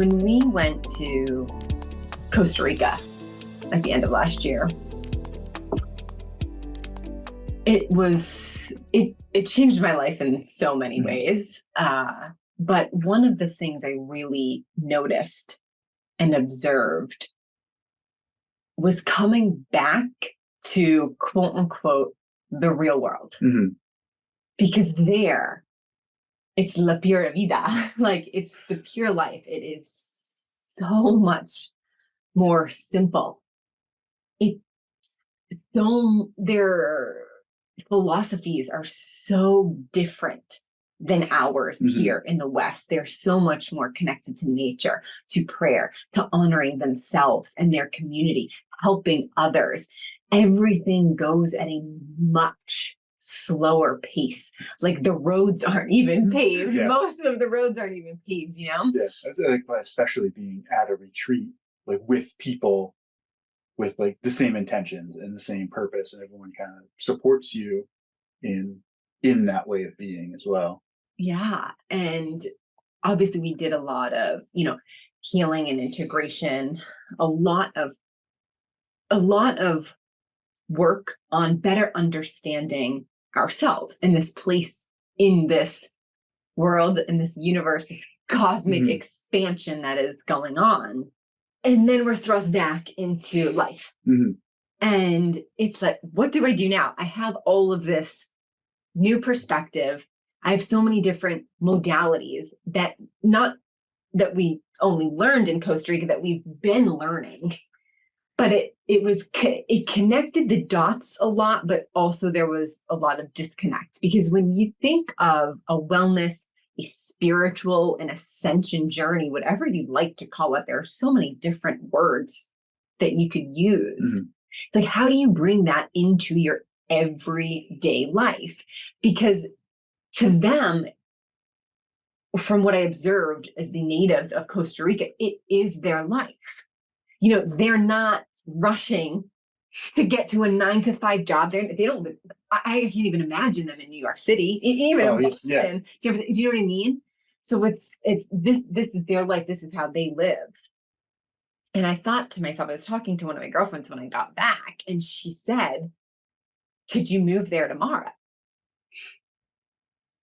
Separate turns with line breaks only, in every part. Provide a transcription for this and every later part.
When we went to Costa Rica at the end of last year, it changed my life in so many ways. But one of the things I really noticed and observed was coming back to quote unquote the real world. Because there, it's la pura vida, like it's the pure life. It is so much more simple. Their philosophies are so different than ours here in the West. They're so much more connected to nature, to prayer, to honoring themselves and their community, helping others. Everything goes at a much slower pace. Like the roads aren't even paved. Most of the roads aren't even paved, you know?
Yeah, that's like, especially being at a retreat, like with people with like the same intentions and the same purpose, and everyone kind of supports you in that way of being as well.
Yeah. And obviously we did a lot of, healing and integration, a lot of work on better understanding ourselves in this place, in this world, in this universe, this cosmic expansion that is going on. And then we're thrust back into life. And it's like, what do I do now? I have all of this new perspective. I have so many different modalities that not that we only learned in Costa Rica, that we've been learning. But it connected the dots a lot, but also there was a lot of disconnect. Because when you think of a wellness, a spiritual, an ascension journey, whatever you'd like to call it, there are so many different words that you could use. It's like, how do you bring that into your everyday life? Because to them, from what I observed as the natives of Costa Rica, it is their life. They're not rushing to get to a 9-to-5 job. They don't live, I can't even imagine them in New York City, even in Boston. Do you know what I mean? So it's this is their life. This is how they live. And I thought to myself, I was talking to one of my girlfriends when I got back, and she said, could you move there tomorrow?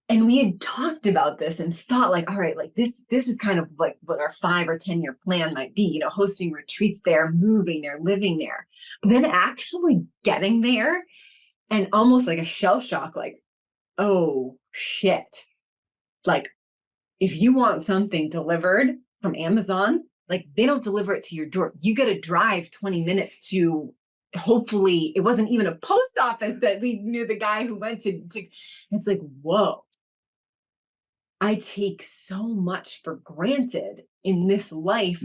And we had talked about this and thought like, all right, like this is kind of like what our 5 or 10 year plan might be, hosting retreats there, moving there, living there. But then actually getting there and almost like a shell shock, like, oh shit. Like if you want something delivered from Amazon, like they don't deliver it to your door. You got to drive 20 minutes to, hopefully it wasn't even a post office that we knew the guy who went to. It's like, whoa. I take so much for granted in this life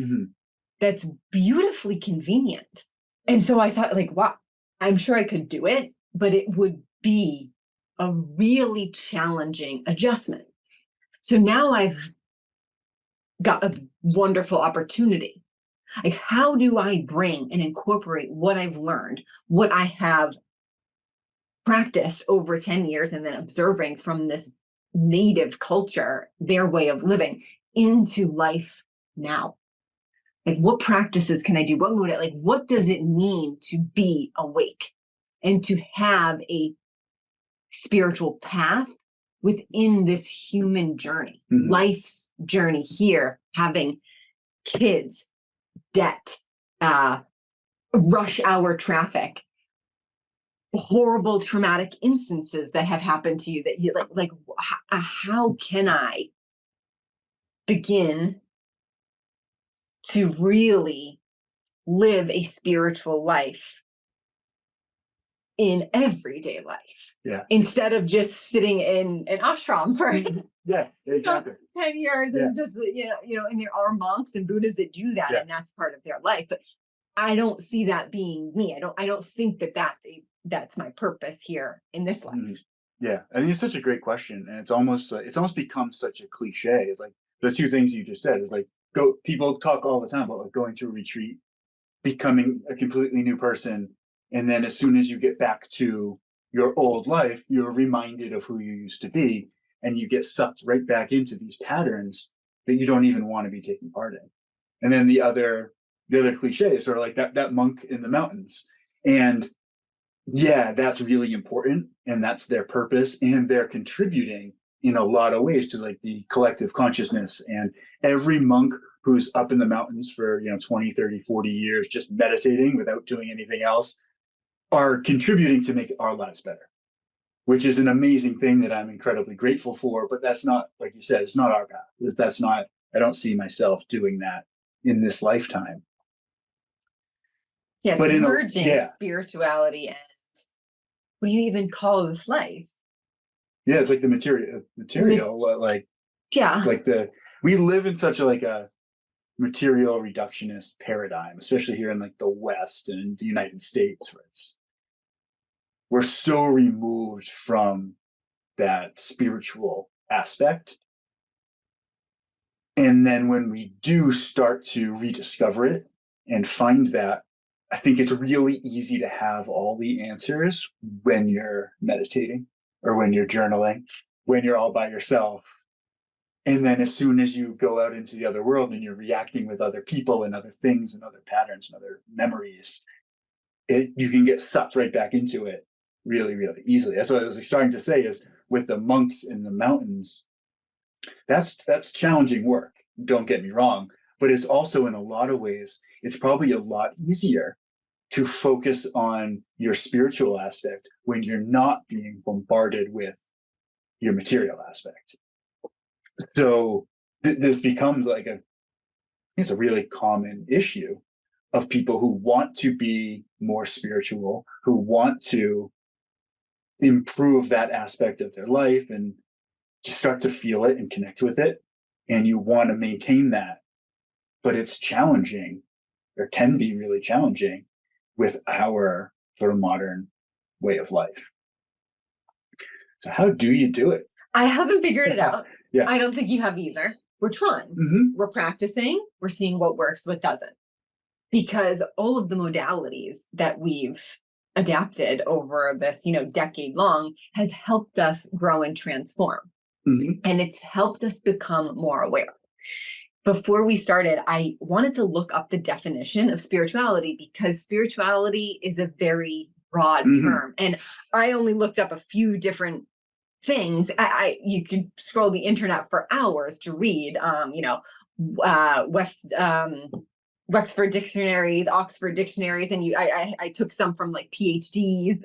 that's beautifully convenient. And so I thought like, wow, I'm sure I could do it, but it would be a really challenging adjustment. So now I've got a wonderful opportunity. Like, how do I bring and incorporate what I've learned, what I have practiced over 10 years and then observing from this native culture, their way of living, into life now? Like, what practices can I do? What does it mean to be awake and to have a spiritual path within this human journey, life's journey here, having kids, debt, rush hour traffic, horrible traumatic instances that have happened to you that you how can I begin to really live a spiritual life in everyday life? Instead of just sitting in an ashram for 10 years and just and there are monks and Buddhas that do that and that's part of their life, but I don't see that being me. I don't think that's my purpose here in this life.
I think it's such a great question, and it's almost become such a cliche. It's like the two things you just said is like, people talk all the time about like going to a retreat, becoming a completely new person, and then as soon as you get back to your old life, you're reminded of who you used to be, and you get sucked right back into these patterns that you don't even want to be taking part in. And then the other cliche is sort of like that monk in the mountains. And yeah, that's really important. And that's their purpose. And they're contributing in a lot of ways to like the collective consciousness. And every monk who's up in the mountains for, 20, 30, 40 years, just meditating without doing anything else, are contributing to make our lives better, which is an amazing thing that I'm incredibly grateful for. But that's not, like you said, it's not our path. That's not, I don't see myself doing that in this lifetime.
Yeah, it's
But
merging spirituality and what do you even call this life?
Yeah, it's like the material, like
yeah,
like we live in such a material reductionist paradigm, especially here in like the West and the United States, where we're so removed from that spiritual aspect. And then when we do start to rediscover it and find that, I think it's really easy to have all the answers when you're meditating or when you're journaling, when you're all by yourself. And then as soon as you go out into the other world and you're reacting with other people and other things and other patterns and other memories, you can get sucked right back into it really, really easily. That's what I was starting to say is with the monks in the mountains, that's challenging work. Don't get me wrong, but it's also in a lot of ways, it's probably a lot easier to focus on your spiritual aspect when you're not being bombarded with your material aspect. So this becomes like it's a really common issue of people who want to be more spiritual, who want to improve that aspect of their life and just start to feel it and connect with it. And you want to maintain that, but it's challenging or can be really challenging with our sort of modern way of life. So how do you do it?
I haven't figured it out.
Yeah.
I don't think you have either. We're trying.
Mm-hmm.
We're practicing. We're seeing what works, what doesn't. Because all of the modalities that we've adapted over this, decade long has helped us grow and transform.
Mm-hmm.
And it's helped us become more aware. Before we started, I wanted to look up the definition of spirituality because spirituality is a very broad term. And I only looked up a few different things. You could scroll the internet for hours to read, Wexford dictionaries, Oxford dictionaries, and I took some from like PhDs,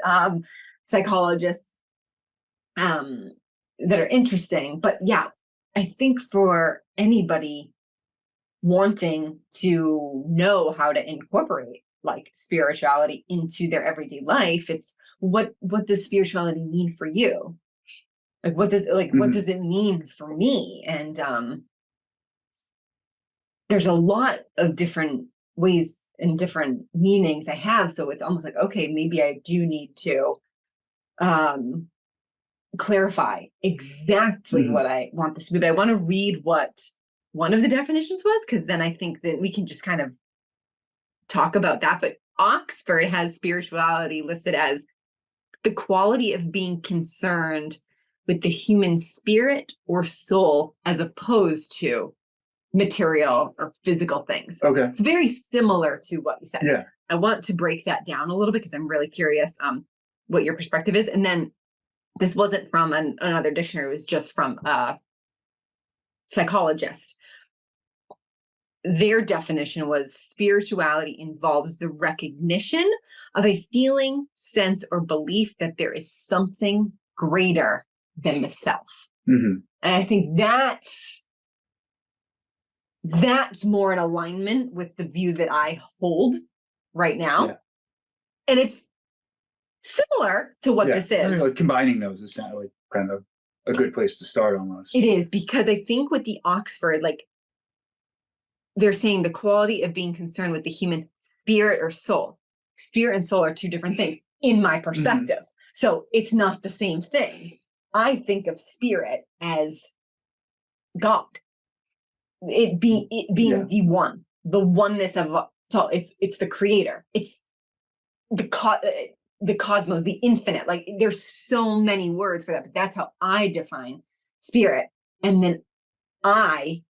psychologists, that are interesting. But yeah, I think for anybody wanting to know how to incorporate like spirituality into their everyday life, it's what does spirituality mean for you? Like what does it mean for me? And there's a lot of different ways and different meanings I have. So it's almost like, okay, maybe I do need to clarify exactly what I want this to be. But I want to read what one of the definitions was, because then I think that we can just kind of talk about that. But Oxford has spirituality listed as the quality of being concerned with the human spirit or soul as opposed to material or physical things.
Okay.
It's very similar to what you said.
Yeah.
I want to break that down a little bit because I'm really curious what your perspective is. And then this wasn't from another dictionary, it was just from a psychologist. Their definition was spirituality involves the recognition of a feeling, sense, or belief that there is something greater than the self. And I think that's more in alignment with the view that I hold right now. Yeah. And it's similar to what this is.
I mean, like combining those is kind of a good place to start almost.
It is, because I think with the Oxford, like they're saying the quality of being concerned with the human spirit or soul. Spirit and soul are two different things in my perspective. So it's not the same thing. I think of spirit as God. It being the oneness of so it's the creator. It's the cosmos, the infinite. Like there's so many words for that, but that's how I define spirit. And then I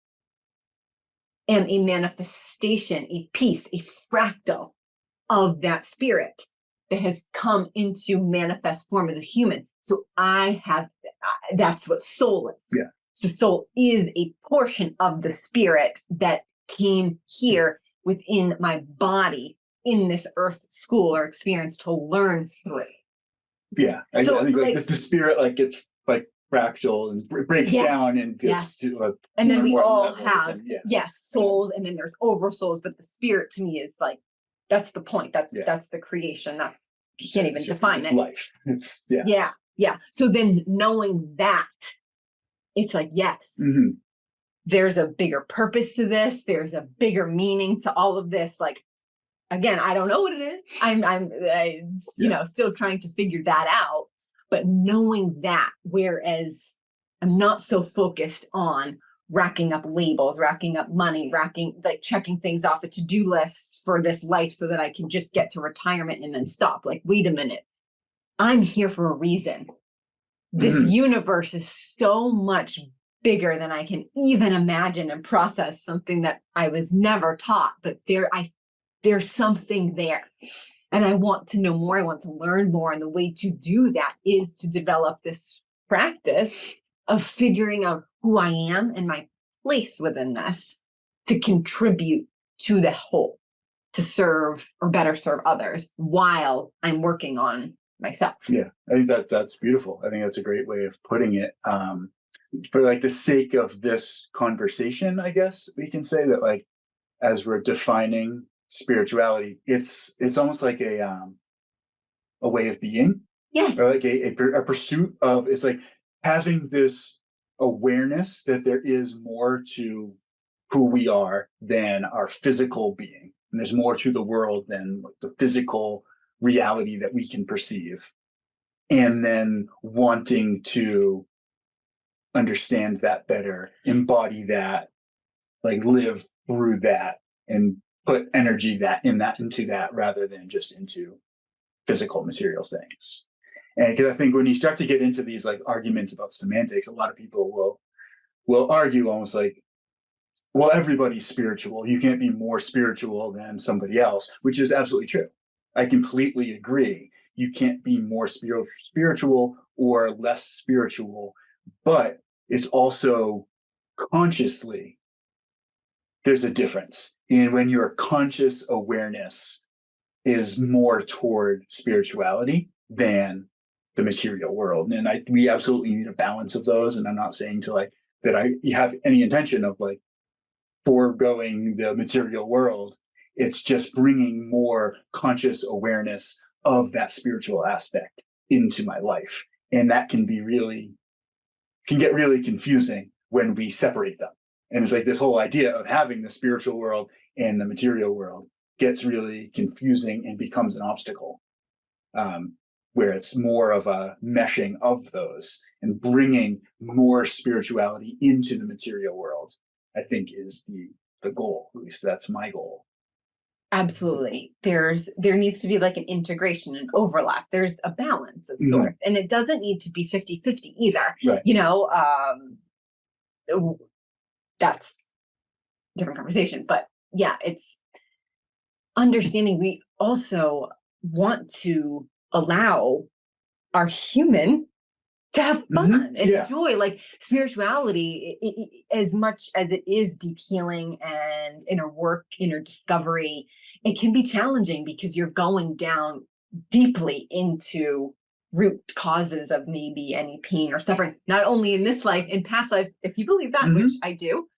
am a manifestation, a piece, a fractal of that spirit that has come into manifest form as a human. So that's what soul is.
Yeah.
So soul is a portion of the spirit that came here within my body in this earth school or experience to learn through.
Yeah. I think like the spirit like gets like fractal and breaks down and gets to
and then we all
levels
have souls, and then there's oversouls, but the spirit to me is like, that's the point. That's the creation. That you can't even define it.
Life. It's
yeah. So then knowing that, it's like, yes, there's a bigger purpose to this. There's a bigger meaning to all of this. Like, again, I don't know what it is. I'm still trying to figure that out. But knowing that, whereas I'm not so focused on racking up labels, racking up money, checking things off a to-do list for this life so that I can just get to retirement and then stop. Like, wait a minute, I'm here for a reason. This universe is so much bigger than I can even imagine and process, something that I was never taught, but there's something there. And I want to know more. I want to learn more. And the way to do that is to develop this practice of figuring out who I am and my place within this to contribute to the whole, to serve or better serve others while I'm working on myself.
Yeah, I think that's beautiful. I think that's a great way of putting it. For like the sake of this conversation, I guess we can say that, like, as we're defining spirituality, it's almost like a way of being.
Yes.
Or like a pursuit of, it's like having this awareness that there is more to who we are than our physical being. And there's more to the world than like the physical reality that we can perceive. And then wanting to understand that better, embody that, like live through that, and put energy into that rather than just into physical material things. And because I think when you start to get into these like arguments about semantics, a lot of people will argue almost like, well, everybody's spiritual. You can't be more spiritual than somebody else, which is absolutely true. I completely agree. You can't be more spiritual or less spiritual, but it's also consciously, there's a difference. And when your conscious awareness is more toward spirituality than the material world. And we absolutely need a balance of those. And I'm not saying that I have any intention of like foregoing the material world. It's just bringing more conscious awareness of that spiritual aspect into my life. And that can get really confusing when we separate them. And it's like this whole idea of having the spiritual world and the material world gets really confusing and becomes an obstacle, where it's more of a meshing of those and bringing more spirituality into the material world, I think is the goal. At least that's my goal.
Absolutely. There needs to be like an integration and overlap. There's a balance of sorts, and it doesn't need to be 50-50 either.
Right.
That's a different conversation, but yeah, it's understanding we also want to allow our human to have fun and enjoy. Like spirituality, as much as it is deep healing and inner work, inner discovery, it can be challenging because you're going down deeply into root causes of maybe any pain or suffering, not only in this life, in past lives, if you believe that, which I do,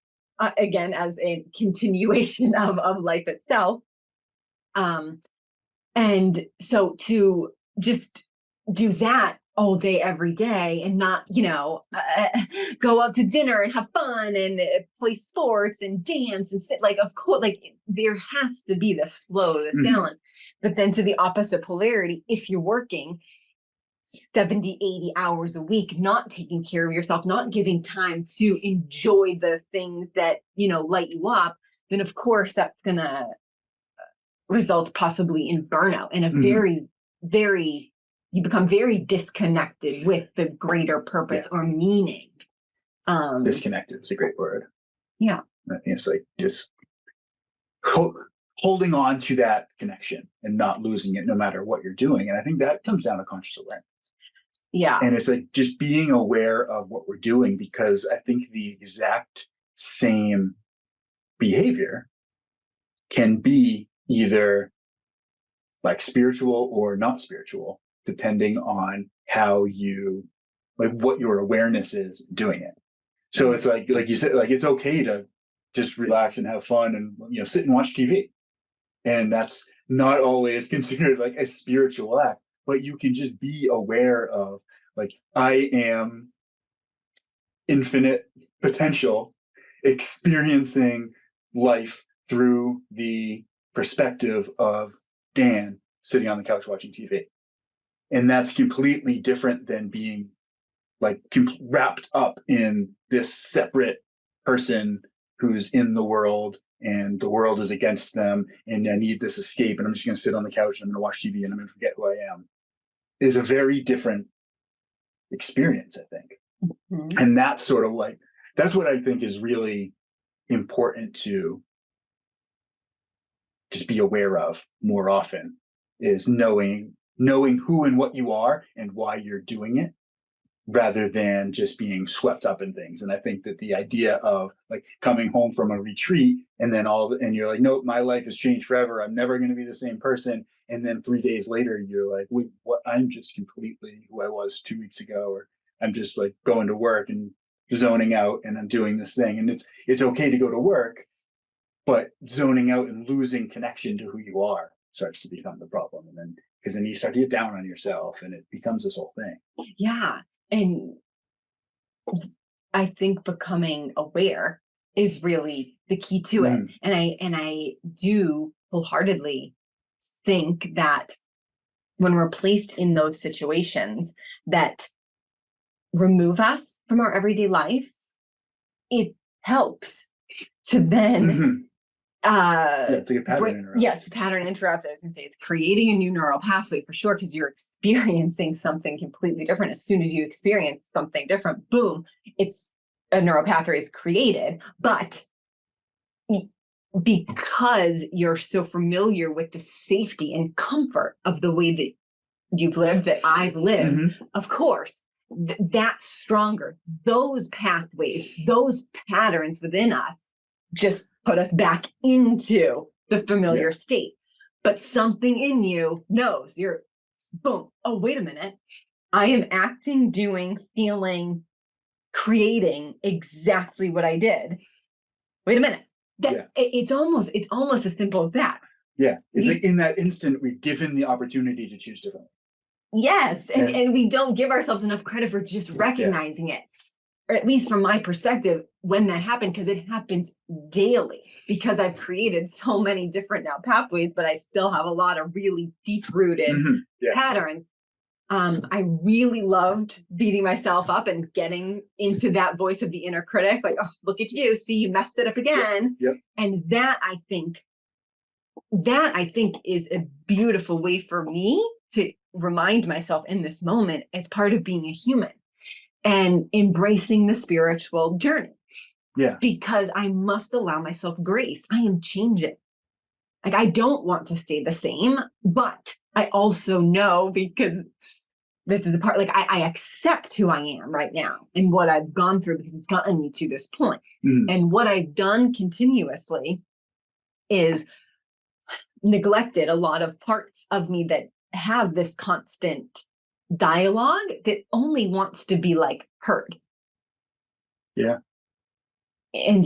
again, as a continuation of life itself. And so to just do that all day, every day, and not, go out to dinner and have fun and play sports and dance and sit, like, of course, like there has to be this flow, this balance. But then to the opposite polarity, if you're working 70, 80 hours a week, not taking care of yourself, not giving time to enjoy the things that, light you up, then of course that's going to result possibly in burnout and a very, very, you become very disconnected with the greater purpose or meaning.
Disconnected is a great word.
Yeah.
I think it's like just holding on to that connection and not losing it no matter what you're doing. And I think that comes down to conscious awareness.
Yeah.
And it's like just being aware of what we're doing, because I think the exact same behavior can be either like spiritual or not spiritual, depending on how you, like what your awareness is doing it. So it's like you said, like it's okay to just relax and have fun and, you know, sit and watch TV. And that's not always considered like a spiritual act, but you can just be aware of, like, I am infinite potential, experiencing life through the perspective of Dan sitting on the couch watching TV. And that's completely different than being like wrapped up in this separate person who's in the world and the world is against them and I need this escape and I'm just going to sit on the couch and I'm going to watch TV and I'm going to forget who I am. Is a very different experience, I think. Mm-hmm. And that's sort of like, that's what I think is really important to just be aware of more often, is knowing who and what you are and why you're doing it, rather than just being swept up in things. And I think that the idea of like coming home from a retreat and then and you're like, nope, my life has changed forever. I'm never going to be the same person. And then 3 days later, you're like, wait, what? I'm just completely who I was 2 weeks ago, or I'm just like going to work and zoning out and I'm doing this thing. And it's okay to go to work, but zoning out and losing connection to who you are starts to become the problem. And then, because then you start to get down on yourself and it becomes this whole thing.
Yeah. And I think becoming aware is really the key to it. And I do wholeheartedly think that when we're placed in those situations that remove us from our everyday life, it helps to then
it's like a pattern interrupt.
Yes, pattern interrupt. I was going to say it's creating a new neural pathway for sure, because you're experiencing something completely different. As soon as you experience something different, boom, it's a neural pathway is created. But because you're so familiar with the safety and comfort of the way that you've lived, that I've lived, of course, that's stronger. Those pathways, those patterns within us just put us back into the familiar state. But something in you knows, you're, boom, oh, wait a minute. I am acting, doing, feeling, creating exactly what I did. Wait a minute. It's almost as simple as that.
Yeah. It's like in that instant, we've given the opportunity to choose differently.
Yes. And we don't give ourselves enough credit for just recognizing it. Or at least from my perspective, when that happened, because it happens daily, because I've created so many different now pathways, but I still have a lot of really deep-rooted patterns. I really loved beating myself up and getting into that voice of the inner critic, like, oh, look at you, see, you messed it up again. And that I think is a beautiful way for me to remind myself in this moment as part of being a human and embracing the spiritual journey. Because I must allow myself grace. I am changing. Like, I don't want to stay the same, but I also know, because this is a part, like I accept who I am right now and what I've gone through, because it's gotten me to this point. And what I've done continuously is neglected a lot of parts of me that have this constant dialogue that only wants to be like heard. And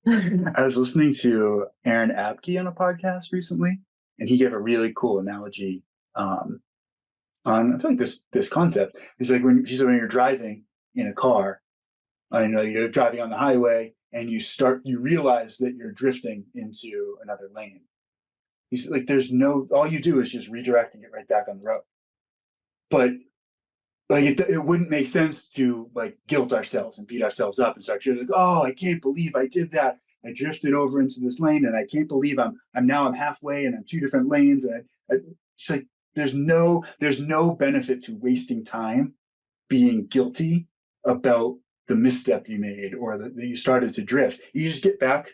I was listening to Aaron Abke on a podcast recently, and he gave a really cool analogy on, I think, this concept. He's like, when you're driving in a car, you're driving on the highway and you realize that you're drifting into another lane. He's like, all you do is just redirect and get right back on the road. But like, it wouldn't make sense to like guilt ourselves and beat ourselves up and start like, oh, I can't believe I did that. I drifted over into this lane and I can't believe I'm halfway and I'm two different lanes. And it's like, there's no benefit to wasting time being guilty about the misstep you made or that you started to drift. You just get back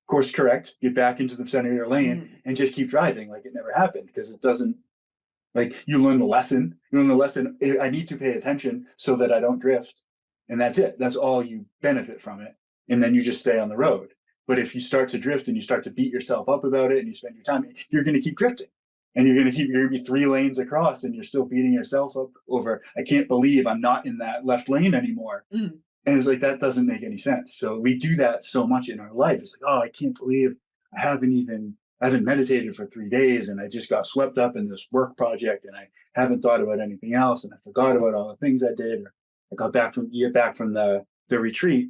course correct, get back into the center of your lane and just keep driving like it never happened, because it doesn't, like, you learn the lesson. You learn the lesson. I need to pay attention so that I don't drift. And that's it. That's all you benefit from it. And then you just stay on the road. But if you start to drift and you start to beat yourself up about it and you spend your time, you're going to keep drifting. And you're going to be 3 lanes across and you're still beating yourself up over, I can't believe I'm not in that left lane anymore. And it's like, that doesn't make any sense. So we do that so much in our life. It's like, oh, I can't believe I haven't meditated for 3 days and I just got swept up in this work project and I haven't thought about anything else and I forgot about all the things I did. Or you get back from the retreat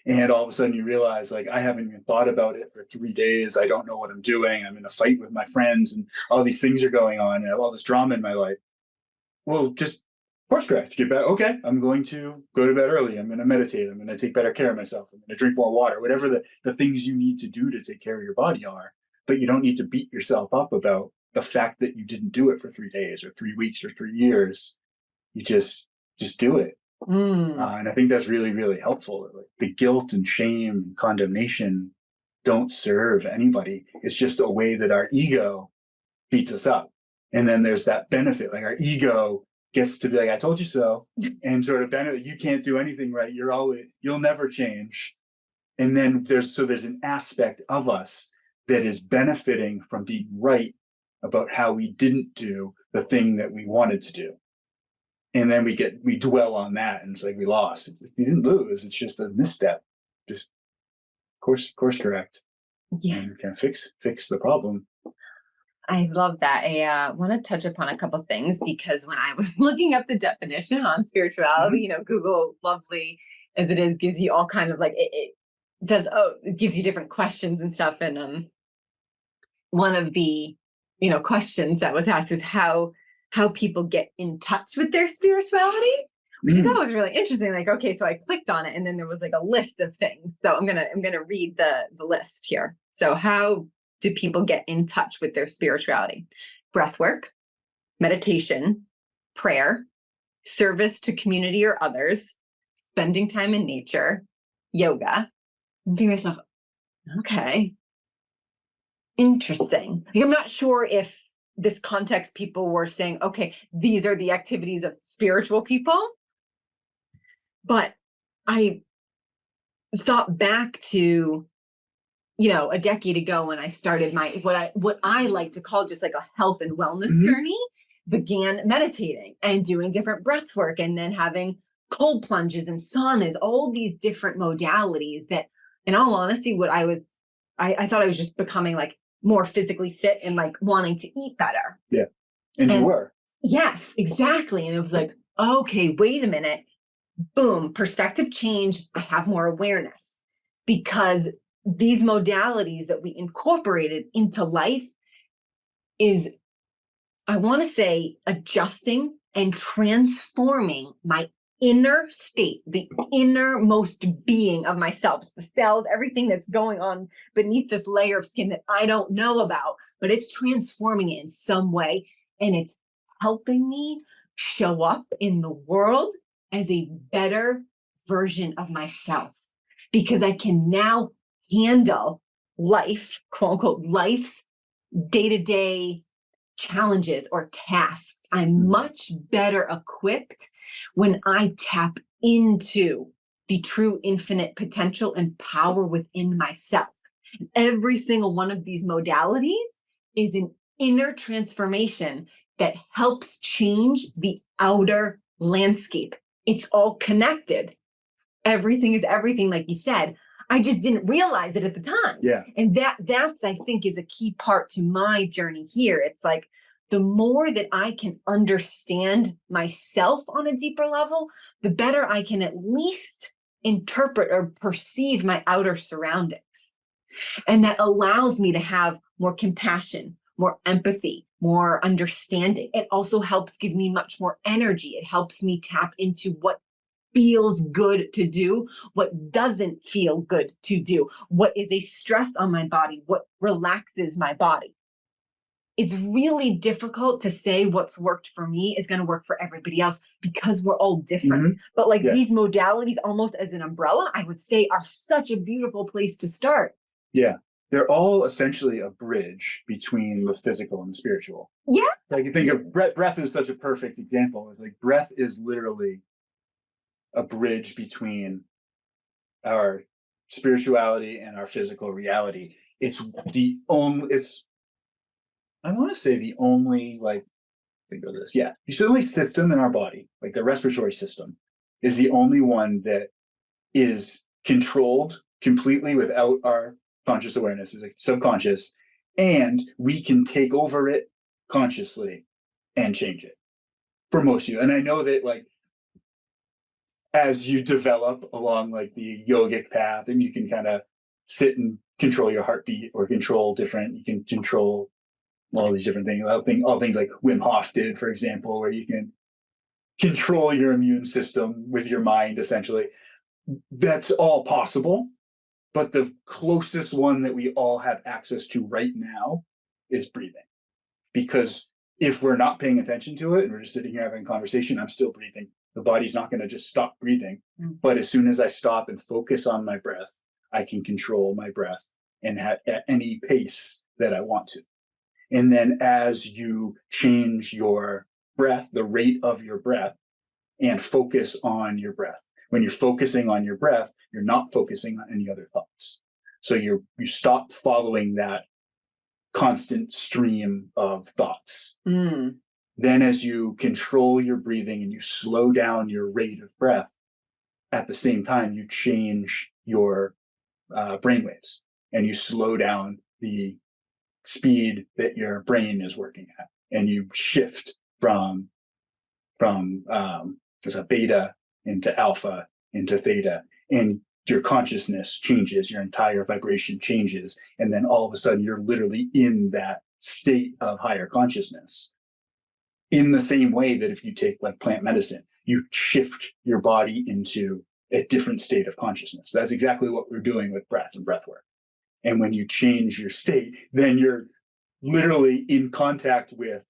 and all of a sudden you realize, like, I haven't even thought about it for 3 days. I don't know what I'm doing. I'm in a fight with my friends and all these things are going on and I have all this drama in my life. Well, just course correct, get back. Okay, I'm going to go to bed early. I'm going to meditate. I'm going to take better care of myself. I'm going to drink more water, whatever the things you need to do to take care of your body are. But you don't need to beat yourself up about the fact that you didn't do it for 3 days or 3 weeks or 3 years. You just do it. And I think that's really, really helpful. Like, the guilt and shame and condemnation don't serve anybody. It's just a way that our ego beats us up. And then there's that benefit, like our ego gets to be like, I told you so, and sort of benefit, you can't do anything right. You'll never change. And then there's an aspect of us that is benefiting from being right about how we didn't do the thing that we wanted to do. And then we dwell on that and it's like, we lost. It's like, you didn't lose. It's just a misstep. Just course correct.
Yeah.
And can fix the problem.
I love that. I want to touch upon a couple things, because when I was looking up the definition on spirituality, Google, lovely as it is, gives you all kind of like, it gives you different questions and stuff. And one of the, questions that was asked is how people get in touch with their spirituality, which I thought was really interesting. Like, okay, so I clicked on it and then there was like a list of things. So I'm gonna read the list here. So how do people get in touch with their spirituality? Breath work, meditation, prayer, service to community or others, spending time in nature, yoga. I'm thinking to myself, okay, interesting. I'm not sure if this context people were saying, okay, these are the activities of spiritual people. But I thought back to, a decade ago when I started my, what I like to call just like a health and wellness journey, began meditating and doing different breath work and then having cold plunges and saunas, all these different modalities that, in all honesty, I thought I was just becoming like more physically fit and like wanting to eat better.
Yeah. And you were.
Yes, exactly. And it was like, okay, wait a minute. Boom, perspective change. I have more awareness, because these modalities that we incorporated into life is, I want to say, adjusting and transforming my inner state, the innermost being of myself, the cells, everything that's going on beneath this layer of skin that I don't know about, but it's transforming it in some way. And it's helping me show up in the world as a better version of myself, because I can now handle life, quote unquote, life's day-to-day challenges or tasks. I'm much better equipped when I tap into the true infinite potential and power within myself. Every single one of these modalities is an inner transformation that helps change the outer landscape. It's all connected. Everything is everything, like you said. I just didn't realize it at the time.
Yeah.
And that's, I think, is a key part to my journey here. It's like, the more that I can understand myself on a deeper level, the better I can at least interpret or perceive my outer surroundings. And that allows me to have more compassion, more empathy, more understanding. It also helps give me much more energy. It helps me tap into what feels good to do, what doesn't feel good to do, what is a stress on my body, what relaxes my body. It's really difficult to say what's worked for me is going to work for everybody else, because we're all different. But like these modalities, almost as an umbrella, I would say, are such a beautiful place to start.
Yeah. They're all essentially a bridge between the physical and the spiritual.
Yeah.
Like you think of breath is such a perfect example. It's like breath is literally a bridge between our spirituality and our physical reality. It's I want to say the only, like, think of this. Yeah. The only system in our body, like the respiratory system, is the only one that is controlled completely without our conscious awareness, is like subconscious, and we can take over it consciously and change it for most of you. And I know that, like, as you develop along like the yogic path, and you can kind of sit and control your heartbeat, or control different, you can control all these different things, all things like Wim Hof did, for example, where you can control your immune system with your mind, essentially. That's all possible. But the closest one that we all have access to right now is breathing. Because if we're not paying attention to it and we're just sitting here having a conversation, I'm still breathing. The body's not going to just stop breathing. But as soon as I stop and focus on my breath, I can control my breath and at any pace that I want to. And then as you change your breath, the rate of your breath, and focus on your breath. When you're focusing on your breath, you're not focusing on any other thoughts. So you stop following that constant stream of thoughts. Then as you control your breathing and you slow down your rate of breath, at the same time, you change your brainwaves, and you slow down the speed that your brain is working at, and you shift from there's a beta into alpha into theta, and your consciousness changes, your entire vibration changes, and then all of a sudden you're literally in that state of higher consciousness. In the same way that if you take like plant medicine, you shift your body into a different state of consciousness. That's exactly what we're doing with breath and breath work. And when you change your state, then you're literally in contact with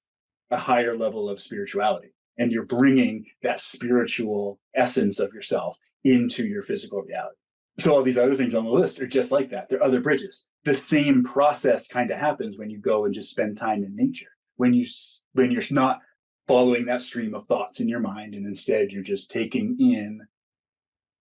a higher level of spirituality. And you're bringing that spiritual essence of yourself into your physical reality. So all these other things on the list are just like that. They're other bridges. The same process kind of happens when you go and just spend time in nature. When you're not following that stream of thoughts in your mind, and instead you're just taking in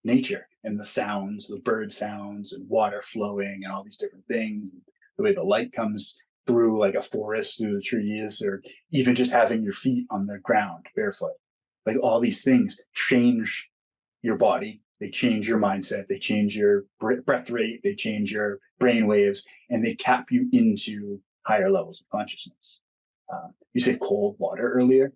nature and the sounds, the bird sounds and water flowing and all these different things, the way the light comes through like a forest through the trees, or even just having your feet on the ground barefoot. Like all these things change your body, they change your mindset, they change your breath rate, they change your brain waves, and they tap you into higher levels of consciousness. You said cold water earlier.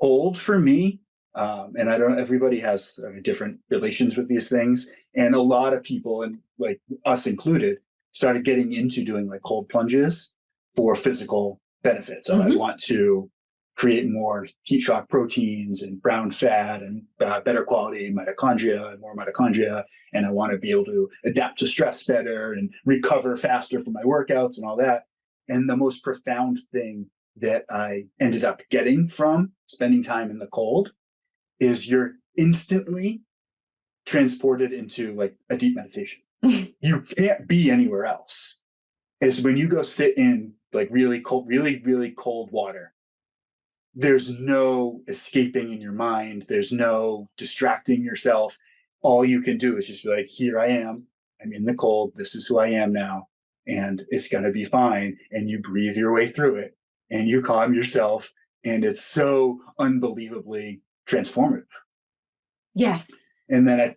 Cold for me, and I don't, everybody has different relations with these things. And a lot of people, and like us included, started getting into doing like cold plunges for physical benefits. So I want to create more heat shock proteins and brown fat and better quality mitochondria and more mitochondria. And I want to be able to adapt to stress better and recover faster from my workouts and all that. And the most profound thing that I ended up getting from spending time in the cold is you're instantly transported into like a deep meditation. You can't be anywhere else. Is when you go sit in like really cold, really cold water. There's no escaping in your mind. There's no distracting yourself. All you can do is just be like, here I am. I'm in the cold. This is who I am now. And it's going to be fine. And you breathe your way through it and you calm yourself. And it's so unbelievably transformative.
Yes.
And then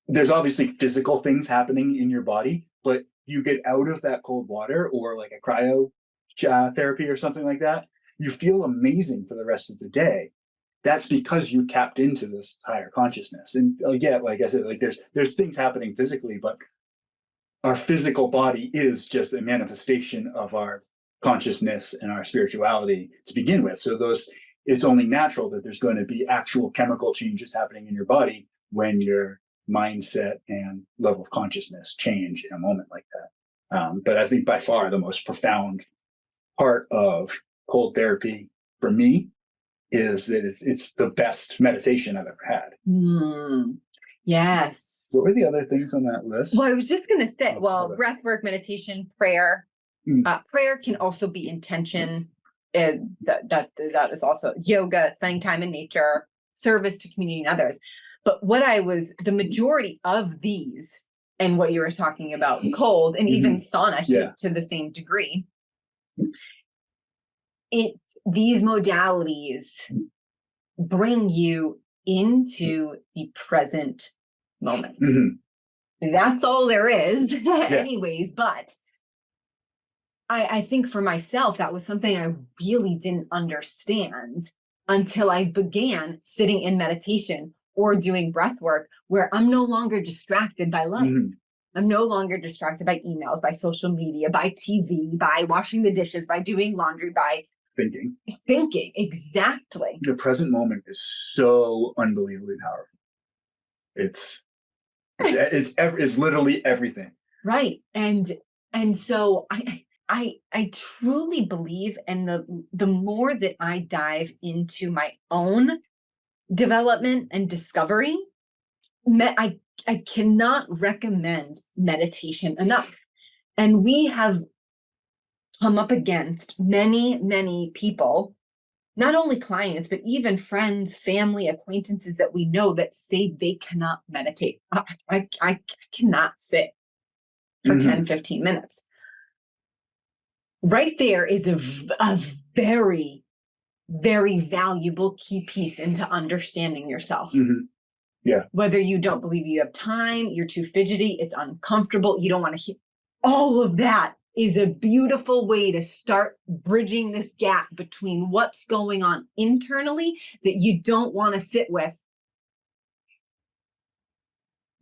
there's obviously physical things happening in your body, but you get out of that cold water or like a cryo therapy or something like that, you feel amazing for the rest of the day. That's because you tapped into this higher consciousness. And again, like I said, like there's things happening physically, but our physical body is just a manifestation of our consciousness and our spirituality to begin with. So it's only natural that there's going to be actual chemical changes happening in your body when your mindset and level of consciousness change in a moment like that. But I think by far the most profound part of cold therapy for me is that it's the best meditation I've ever had.
Yes.
What were the other things on that list?
Well, I was just going to say,
Oh,
well,
hold on.
breath work, meditation, prayer. Prayer can also be intention. That is also yoga, spending time in nature, service to community and others. But the majority of these, and what you were talking about, cold and even sauna heat to the same degree, these modalities bring you into the present moment. That's all there is, anyways. But I think for myself, that was something I really didn't understand until I began sitting in meditation or doing breath work, where I'm no longer distracted by life. I'm no longer distracted by emails, by social media, by TV, by washing the dishes, by doing laundry, by
thinking.
Exactly.
The present moment is so unbelievably powerful. It's literally everything.
Right. And so I truly believe, and the more that I dive into my own development and discovery, I cannot recommend meditation enough. And we have come up against many people, not only clients, but even friends, family, acquaintances that we know that say they cannot meditate. I cannot sit for 10, 15 minutes. Right there is a very, very valuable key piece into understanding yourself.
Yeah.
Whether you don't believe you have time, you're too fidgety, it's uncomfortable, you don't want to hear, all of that is a beautiful way to start bridging this gap between what's going on internally that you don't want to sit with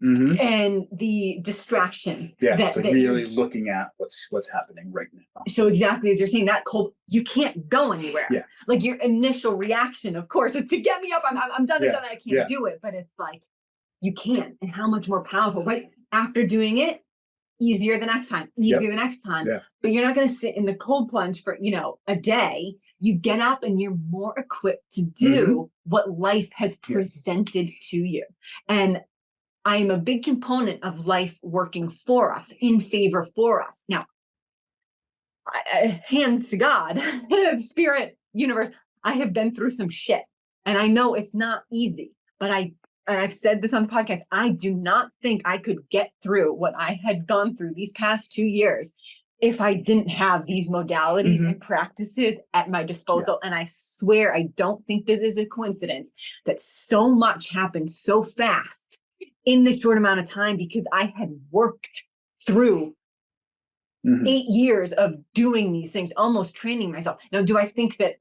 and the distraction.
Yeah, that really looking at what's happening right now.
So exactly as you're saying, that cold, you can't go anywhere.
Yeah.
Like your initial reaction, of course, is to get me up. I'm done. I can't do it. But it's like, you can. And how much more powerful, right? After doing it, easier the next time, the next time.
Yeah.
But you're not going to sit in the cold plunge for, a day. You get up and you're more equipped to do what life has presented to you. And I am a big component of life working for us, in favor for us. Now, hands to God, spirit, universe, I have been through some shit. And I know it's not easy, but I've said this on the podcast, I do not think I could get through what I had gone through these past 2 years if I didn't have these modalities and practices at my disposal. And I swear, I don't think this is a coincidence that so much happened so fast in the short amount of time, because I had worked through 8 years of doing these things, almost training myself. Now, do I think that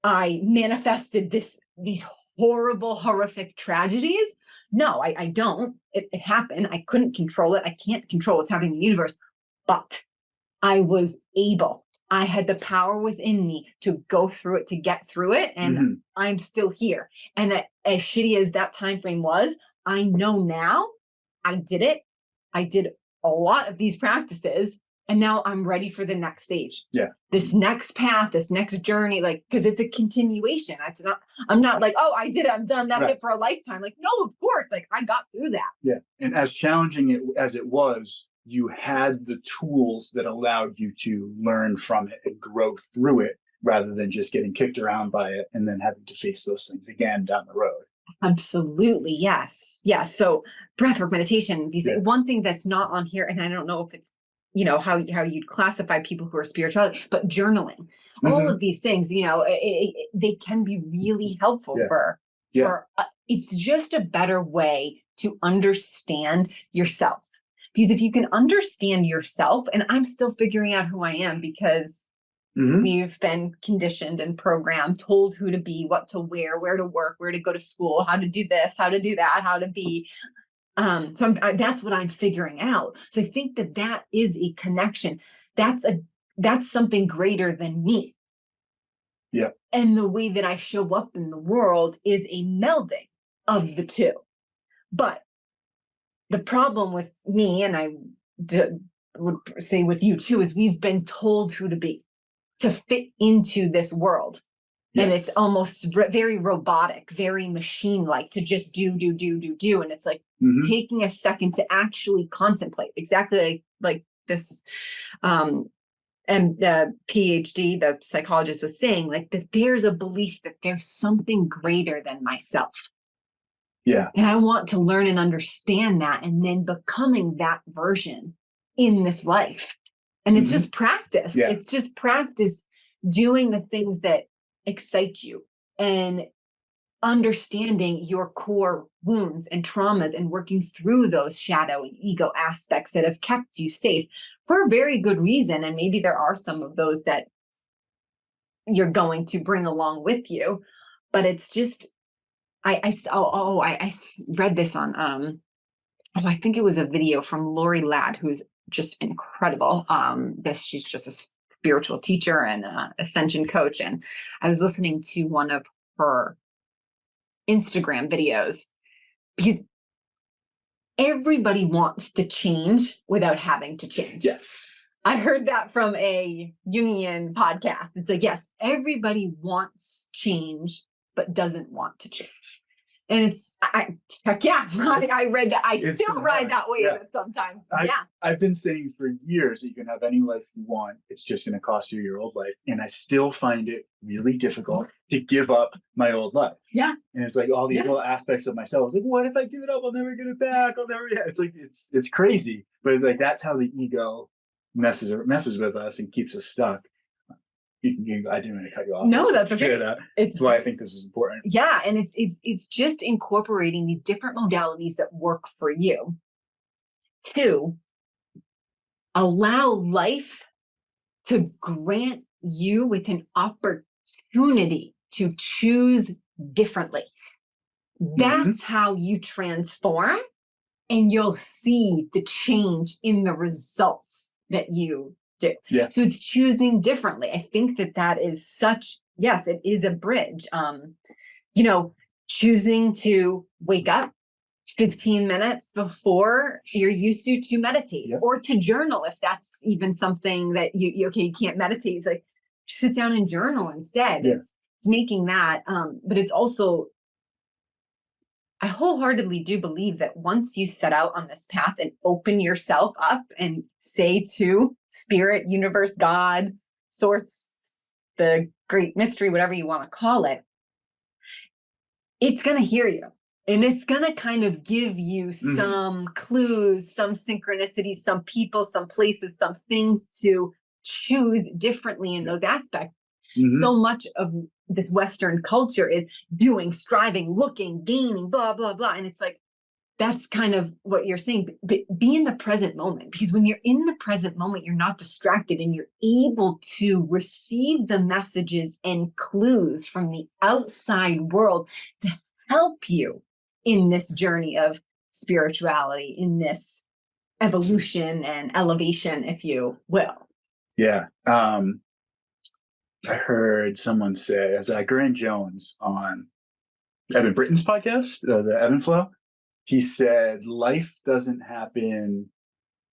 I manifested these horrible, horrific tragedies? No, I don't. It happened. I couldn't control it. I can't control what's happening in the universe, but I was able. I had the power within me to go through it, to get through it. And I'm still here. And as shitty as that time frame was, I know now I did it. I did a lot of these practices, and now I'm ready for the next stage.
Yeah.
This next path, this next journey, because it's a continuation. I'm not like, oh, I did it, I'm done. That's it for a lifetime. No, of course. I got through that.
Yeah. And as challenging as it was, you had the tools that allowed you to learn from it and grow through it, rather than just getting kicked around by it and then having to face those things again down the road.
Absolutely. Yes. Yeah. So breathwork, meditation, one thing that's not on here, and I don't know if it's, how you'd classify people who are spirituality, but journaling, all of these things, they can be really helpful for it's just a better way to understand yourself. Because if you can understand yourself, and I'm still figuring out who I am, because we've been conditioned and programmed, told who to be, what to wear, where to work, where to go to school, how to do this, how to do that, how to be. So that's what I'm figuring out. So I think that is a connection. That's something greater than me.
Yeah.
And the way that I show up in the world is a melding of the two. But the problem with me, and I would say with you too, is we've been told who to be, to fit into this world. And it's
Yes.
almost very robotic, very machine-like to just do. And it's like
Mhm.
taking a second to actually contemplate exactly like this and PhD, the psychologist was saying, like that there's a belief that there's something greater than myself.
Yeah.
And I want to learn and understand that and then becoming that version in this life. And it's
Mhm.
just practice.
Yeah.
It's just practice doing the things that excite you and understanding your core wounds and traumas and working through those shadow and ego aspects that have kept you safe for a very good reason. And maybe there are some of those that you're going to bring along with you, but it's just, I read this on, I think it was a video from Lori Ladd, who's just incredible. She's just a spiritual teacher and ascension coach. And I was listening to one of her Instagram videos because everybody wants to change without having to change.
Yes.
I heard that from a Jungian podcast. It's like, yes, everybody wants change, but doesn't want to change. And it's, I read that. I
It's
still
been
ride
hard.
that wave
Yeah.
sometimes.
I've been saying for years that you can have any life you want. It's just going to cost you your old life. And I still find it really difficult to give up my old life.
Yeah.
And it's like all these little aspects of myself. It's like, what if I give it up? I'll never get it back. It's like, it's crazy. But like, that's how the ego messes with us and keeps us stuck. I didn't mean to cut you off.
No, that's okay.
That's why I think this is important.
Yeah. And it's just incorporating these different modalities that work for you to allow life to grant you with an opportunity to choose differently. That's how you transform, and you'll see the change in the results that you do.
Yeah.
So it's choosing differently. I think that is such, yes, it is a bridge. Choosing to wake up 15 minutes before you're used to meditate or to journal, if that's even something that you can't meditate. It's like sit down and journal instead.
Yeah.
It's making that, but it's also, I wholeheartedly do believe that once you set out on this path and open yourself up and say to spirit, universe, God, source, the great mystery, whatever you want to call it, it's going to hear you. And it's going to kind of give you some clues, some synchronicities, some people, some places, some things to choose differently in those aspects. So much of this Western culture is doing, striving, looking, gaining, blah, blah, blah. And it's like, that's kind of what you're saying. But be in the present moment, because when you're in the present moment, you're not distracted and you're able to receive the messages and clues from the outside world to help you in this journey of spirituality, in this evolution and elevation, if you will.
Yeah. I heard someone say, it was Grant Jones on Evan Britton's podcast, the Ebb and Flow. He said, life doesn't happen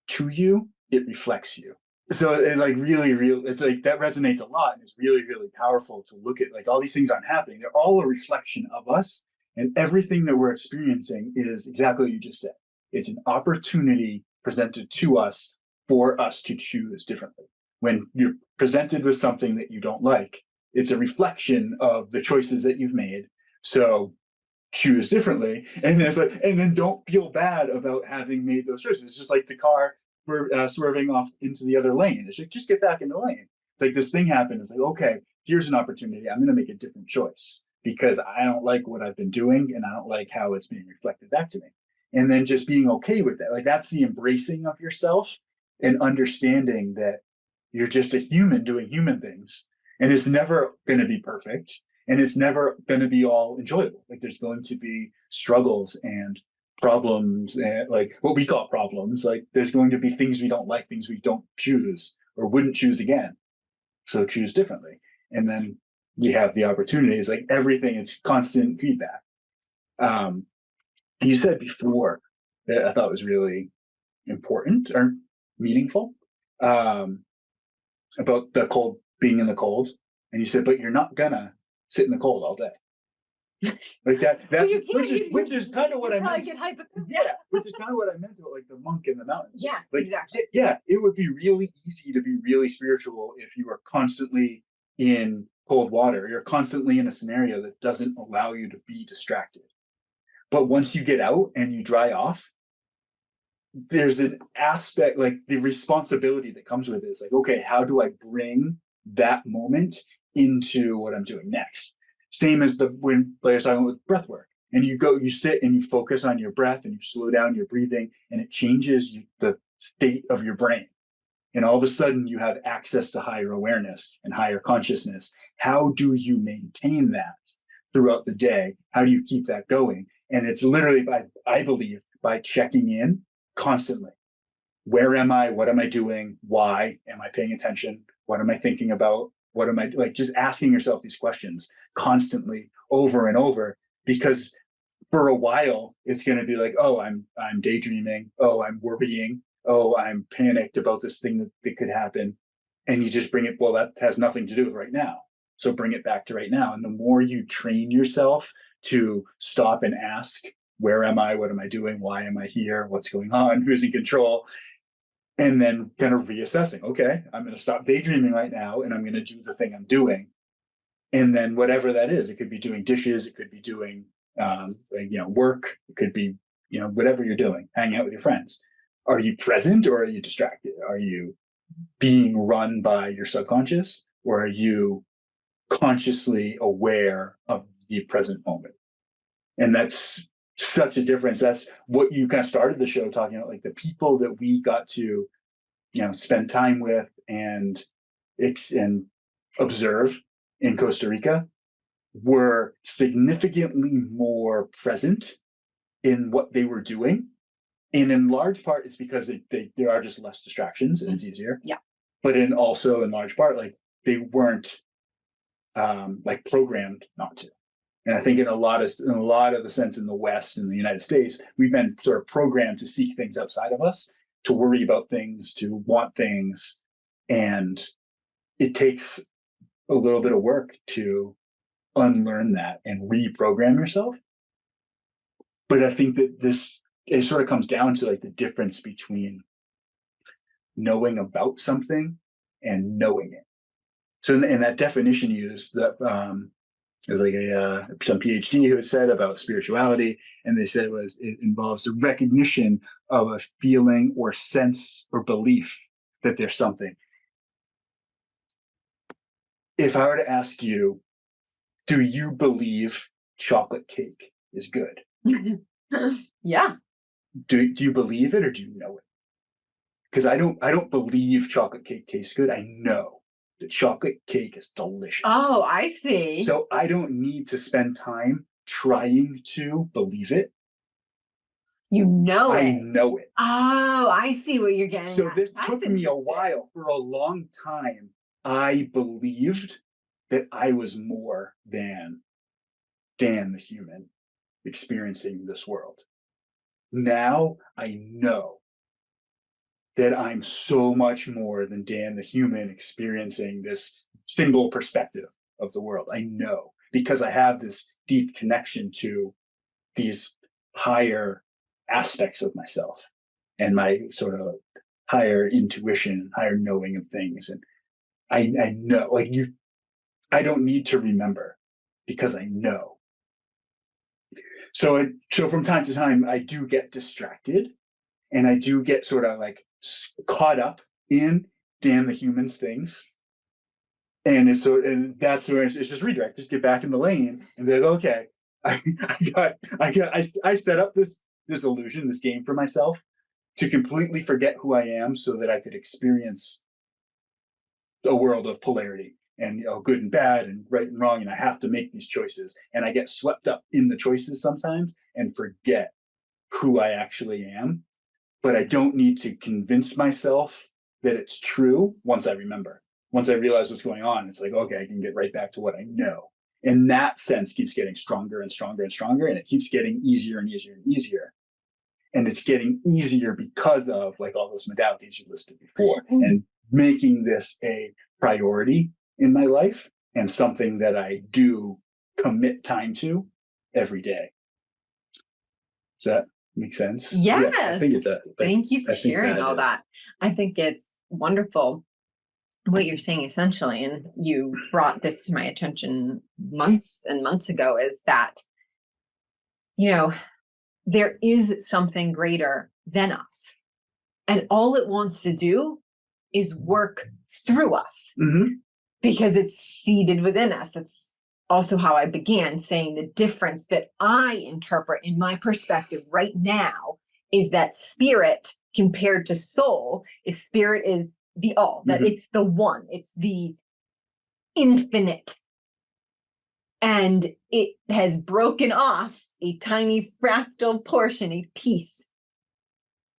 to you, it reflects you. So it's like it's like that resonates a lot. And it's really, really powerful to look at like all these things aren't happening. They're all a reflection of us. And everything that we're experiencing is exactly what you just said. It's an opportunity presented to us for us to choose differently. When you're presented with something that you don't like, it's a reflection of the choices that you've made. So choose differently, and then don't feel bad about having made those choices. It's just like the car swerving off into the other lane. It's like, just get back in the lane. It's like this thing happened. It's like, okay, here's an opportunity. I'm going to make a different choice because I don't like what I've been doing, and I don't like how it's being reflected back to me. And then just being okay with that. Like that's the embracing of yourself and understanding that you're just a human doing human things, and it's never going to be perfect. And it's never going to be all enjoyable. Like there's going to be struggles and problems and like what we call problems. Like there's going to be things we don't like, things we don't choose or wouldn't choose again. So choose differently. And then we have the opportunities, like everything, it's constant feedback. You said before that I thought was really important or meaningful about the cold, being in the cold. And you said, but you're not gonna sit in the cold all day. Like that, that's which is kind of what I meant. Yeah, which is kind of what I meant about like the monk in the mountains.
Yeah,
like,
exactly.
Yeah, it would be really easy to be really spiritual if you are constantly in cold water. You're constantly in a scenario that doesn't allow you to be distracted. But once you get out and you dry off, there's an aspect, like the responsibility that comes with it. It's like, okay, how do I bring that moment into what I'm doing next? Same as when I was talking with breath work, and you sit and you focus on your breath and you slow down your breathing, and it changes the state of your brain. And all of a sudden you have access to higher awareness and higher consciousness. How do you maintain that throughout the day? How do you keep that going? And it's literally I believe, by checking in constantly. Where am I? What am I doing? Why am I paying attention? What am I thinking about? What am I like? Just asking yourself these questions constantly over and over, because for a while it's going to be like, oh, I'm daydreaming. Oh, I'm worrying. Oh, I'm panicked about this thing that could happen. And you just bring it, well, that has nothing to do with right now. So bring it back to right now. And the more you train yourself to stop and ask, where am I? What am I doing? Why am I here? What's going on? Who's in control? And then kind of reassessing, okay, I'm going to stop daydreaming right now and I'm going to do the thing I'm doing. And then whatever that is, it could be doing dishes, it could be doing, work, it could be, whatever you're doing, hanging out with your friends. Are you present or are you distracted? Are you being run by your subconscious, or are you consciously aware of the present moment? And that's such a difference. That's what you kind of started the show talking about, like the people that we got to, spend time with and observe in Costa Rica were significantly more present in what they were doing. And in large part, it's because there are just less distractions and it's easier.
Yeah.
But in large part, like they weren't like programmed not to. And I think in a lot of the sense in the West, in the United States, we've been sort of programmed to seek things outside of us, to worry about things, to want things. And it takes a little bit of work to unlearn that and reprogram yourself. But I think that it sort of comes down to like the difference between knowing about something and knowing it. So in that definition used, that there's like some PhD who had said about spirituality, and they said it involves the recognition of a feeling or sense or belief that there's something. If I were to ask you, do you believe chocolate cake is good?
Yeah.
Do you believe it or do you know it? Because I don't believe chocolate cake tastes good. I know that chocolate cake is delicious.
Oh, I see.
So I don't need to spend time trying to believe it.
You know it.
I know it.
Oh, I see what you're getting
So
at.
this
That's
took me a while. For a long time, I believed that I was more than Dan the human experiencing this world. Now I know that I'm so much more than Dan the human experiencing this single perspective of the world. I know, because I have this deep connection to these higher aspects of myself and my sort of higher intuition, higher knowing of things. And I know, like I don't need to remember because I know. So from time to time, I do get distracted, and I do get sort of like caught up in Dan the human's things. And that's where it's just redirect, just get back in the lane and be like, okay, I set up this illusion, this game for myself to completely forget who I am so that I could experience a world of polarity and good and bad and right and wrong. And I have to make these choices. And I get swept up in the choices sometimes and forget who I actually am. But I don't need to convince myself that it's true once I remember. Once I realize what's going on, it's like, okay, I can get right back to what I know. And that sense keeps getting stronger and stronger and stronger, and it keeps getting easier and easier and easier. And it's getting easier because of like all those modalities you listed before, and making this a priority in my life and something that I do commit time to every day. Does that make sense?
Yes.
Yeah, I think it does.
Thank you for sharing all that. I think it's wonderful what you're saying essentially, and you brought this to my attention months and months ago, is that, there is something greater than us. And all it wants to do is work through us because it's seated within us. That's also how I began saying the difference that I interpret in my perspective right now is that spirit compared to soul, if spirit is the all, that it's the one, it's the infinite. And it has broken off a tiny fractal portion, a piece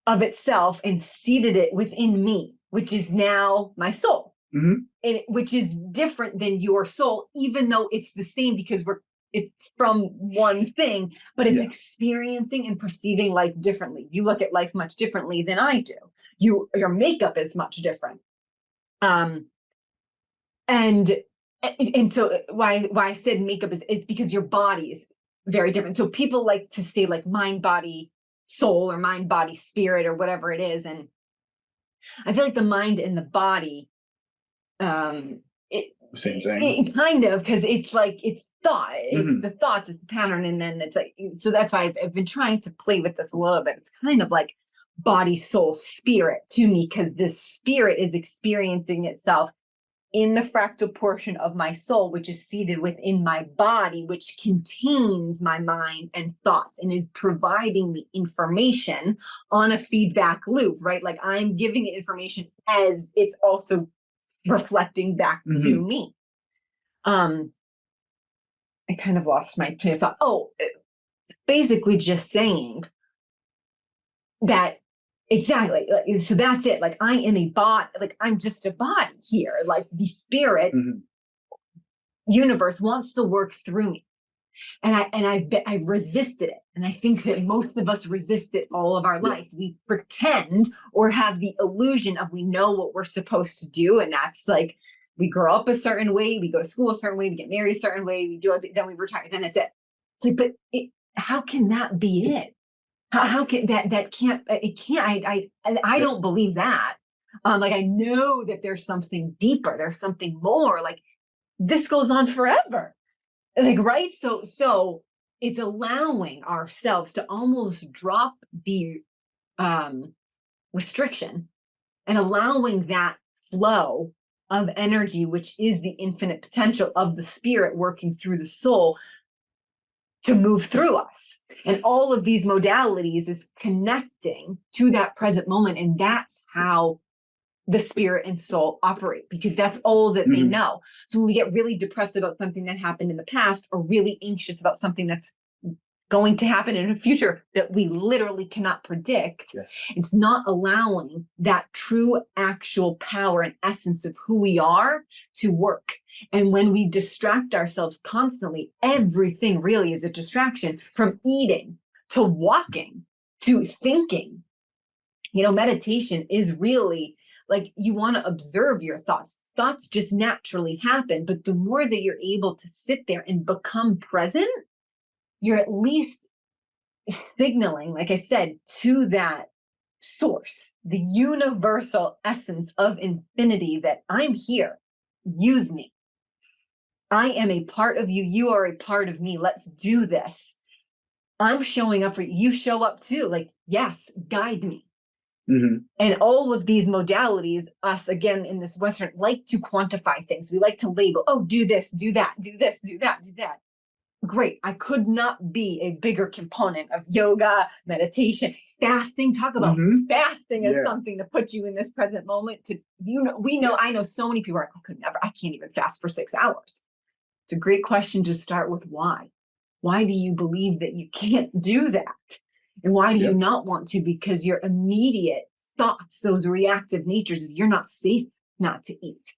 of itself, and seated it within me, which is now my soul, and which is different than your soul, even though it's the same because it's from one thing, but it's experiencing and perceiving life differently. You look at life much differently than I do. Your makeup is much different. And so why I said makeup is because your body is very different. So people like to say like mind, body, soul, or mind, body, spirit, or whatever it is. And I feel like the mind and the body,
same thing.
It kind of, because it's like, it's thought, it's the thoughts, it's the pattern. And then it's like, so that's why I've been trying to play with this a little bit. It's kind of like body, soul, spirit to me, because this spirit is experiencing itself in the fractal portion of my soul, which is seated within my body, which contains my mind and thoughts and is providing the information on a feedback loop, right? Like I'm giving it information as it's also reflecting back to me. I kind of lost my train of thought. Oh, basically just saying that. Exactly. So that's it. Like I am a body, like I'm just a body here. Like the spirit universe wants to work through me. And I've resisted it. And I think that most of us resist it all of our life. We pretend or have the illusion of we know what we're supposed to do. And that's like, we grow up a certain way, we go to school a certain way, we get married a certain way, we do it, then we retire, then it's it. It's like, but how can that be it? How can that can't, it can't, I don't believe that. Like, I know that there's something deeper, there's something more, like this goes on forever. Like, right. So it's allowing ourselves to almost drop the restriction and allowing that flow of energy, which is the infinite potential of the spirit working through the soul, to move through us. And all of these modalities is connecting to that present moment. And that's how the spirit and soul operate, because that's all that they know. So when we get really depressed about something that happened in the past, or really anxious about something that's going to happen in the future that we literally cannot predict, it's not allowing that true actual power and essence of who we are to work. And when we distract ourselves constantly, everything really is a distraction, from eating to walking to thinking. Meditation is really like, you want to observe your thoughts. Thoughts just naturally happen. But the more that you're able to sit there and become present, you're at least signaling, like I said, to that source, the universal essence of infinity, that I'm here. Use me. I am a part of you. You are a part of me. Let's do this. I'm showing up for you. You show up too. Like, yes, guide me. And all of these modalities, us again in this Western, like to quantify things. We like to label, oh, do this, do that, do this, do that, do that. Great. I could not be a bigger component of yoga, meditation, fasting. Talk about fasting as something to put you in this present moment. I know so many people are like, I can't even fast for 6 hours. It's a great question to start with. Why? Why do you believe that you can't do that? And why do you not want to? Because your immediate thoughts, those reactive natures, is you're not safe not to eat.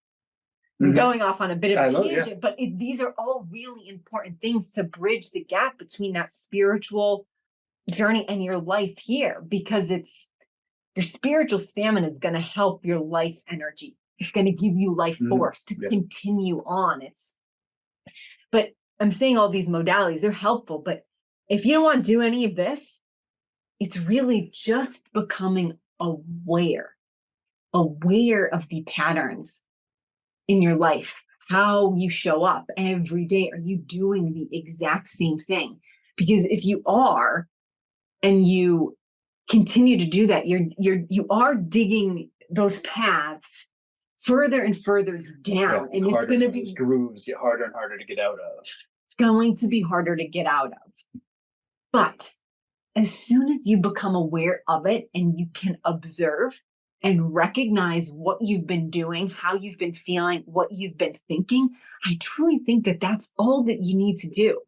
I'm going off on a bit of a tangent, but these are all really important things to bridge the gap between that spiritual journey and your life here, because it's your spiritual stamina is going to help your life energy. It's going to give you life force to continue on. It's But I'm saying all these modalities, they're helpful. But if you don't want to do any of this, it's really just becoming aware of the patterns in your life, how you show up every day. Are you doing the exact same thing? Because if you are, and you continue to do that, you are digging those paths further and further down, and it's going to be,
those grooves get harder and harder to get out of.
It's going to be harder to get out of. But as soon as you become aware of it and you can observe and recognize what you've been doing, how you've been feeling, what you've been thinking, I truly think that that's all that you need to do.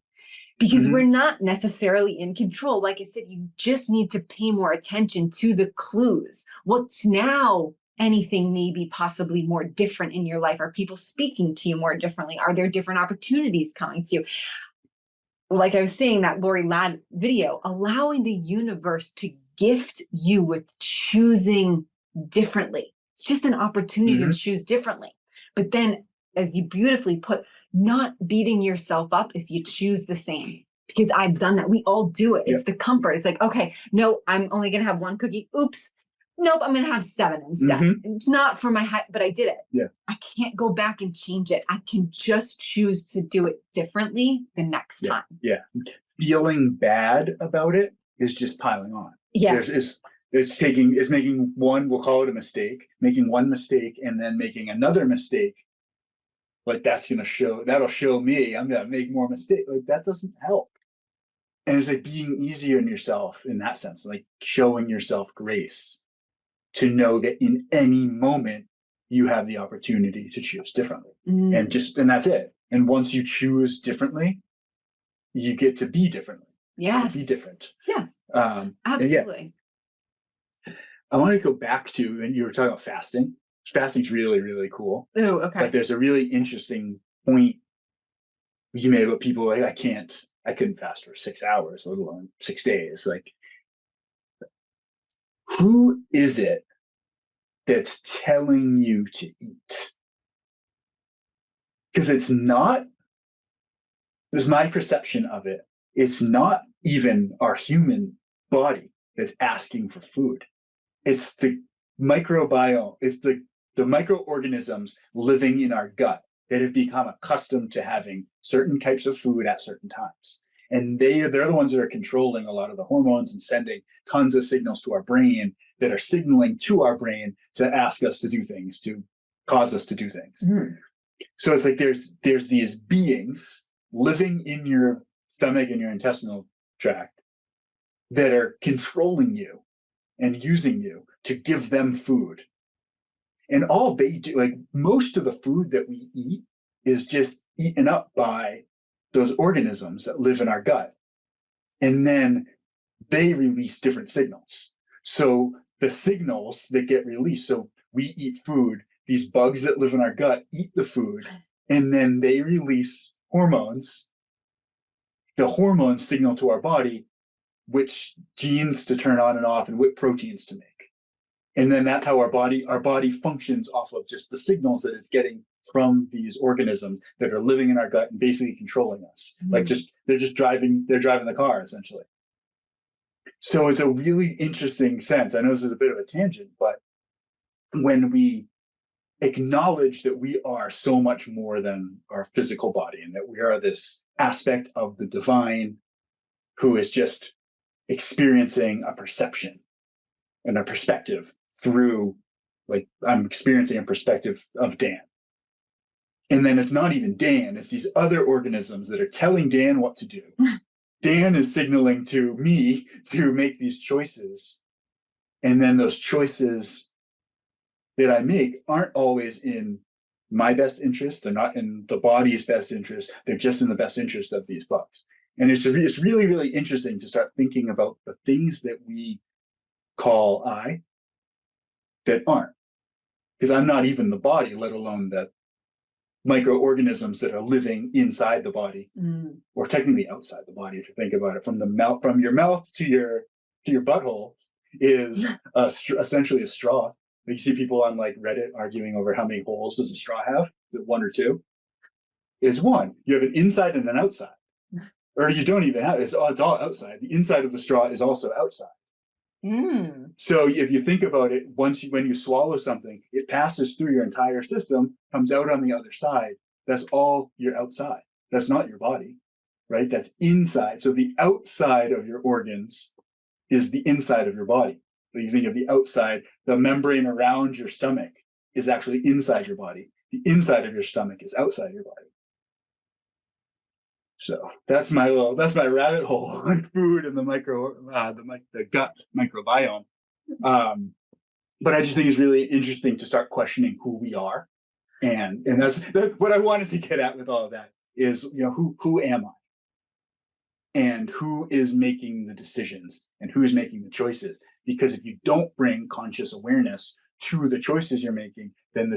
Because we're not necessarily in control. Like I said, you just need to pay more attention to the clues. What's now anything maybe possibly more different in your life? Are people speaking to you more differently? Are there different opportunities coming to you? Like I was saying, that Lori Ladd video, allowing the universe to gift you with choosing differently. It's just an opportunity to choose differently. But then, as you beautifully put, not beating yourself up if you choose the same. Because I've done that. We all do it. It's the comfort. It's like, okay, no, I'm only going to have one cookie. Oops. Nope, I'm going to have 7 instead. It's not for my height, but I did it.
Yeah.
I can't go back and change it. I can just choose to do it differently the next time.
Yeah. Feeling bad about it is just piling on.
Yes.
It's making one, we'll call it a mistake, making one mistake and then making another mistake. Like that'll show me I'm going to make more mistakes. Like that doesn't help. And it's like being easier on yourself in that sense, like showing yourself grace to know that in any moment you have the opportunity to choose differently. And that's it. And once you choose differently, you get to be differently.
Yes.
Be different.
Yes. Absolutely.
I want to go back to, and you were talking about fasting. Fasting's really, really cool.
Oh, okay.
But there's a really interesting point you made about people like, I couldn't fast for 6 hours, let alone 6 days. Like, who is it that's telling you to eat? Because there's my perception of it. It's not even our human body that's asking for food. It's the microbiome. It's the microorganisms living in our gut that have become accustomed to having certain types of food at certain times. And they're the ones that are controlling a lot of the hormones and sending tons of signals to our brain that are signaling to our brain to ask us to do things, to cause us to do things. So it's like there's these beings living in your stomach and your intestinal tract that are controlling you and using you to give them food. And all they do, like most of the food that we eat is just eaten up by those organisms that live in our gut. And then they release different signals. So the signals that get released, so we eat food, these bugs that live in our gut eat the food, and then they release hormones. The hormones signal to our body which genes to turn on and off and what proteins to make. And then that's how our body functions off of just the signals that it's getting from these organisms that are living in our gut and basically controlling us. Like they're driving the car essentially. So it's a really interesting sense. I know this is a bit of a tangent, but when we acknowledge that we are so much more than our physical body and that we are this aspect of the divine who is just experiencing a perception and a perspective through, like, I'm experiencing a perspective of Dan. And then it's not even Dan, it's these other organisms that are telling Dan what to do. Dan is signaling to me to make these choices. And then those choices that I make aren't always in my best interest. They're not in the body's best interest. They're just in the best interest of these bugs. And it's really, really interesting to start thinking about the things that we call I that aren't. Because I'm not even the body, let alone the microorganisms that are living inside the body, or technically outside the body, if you think about it. From your mouth to your butthole is essentially a straw. You see people on like Reddit arguing over how many holes does a straw have? Is it 1 or 2? is one. You have an inside and an outside. Or you don't even have it's all outside. The inside of the straw is also outside. So if you think about it, when you swallow something, it passes through your entire system, comes out on the other side. That's all your outside. That's not your body, right? That's inside. So the outside of your organs is the inside of your body. But you think of the outside, the membrane around your stomach is actually inside your body. The inside of your stomach is outside your body. So that's my rabbit hole on food and the gut microbiome. But I just think it's really interesting to start questioning who we are, and that's what I wanted to get at with all of that is, who am I, and who is making the decisions, and who is making the choices. Because if you don't bring conscious awareness to the choices you're making, then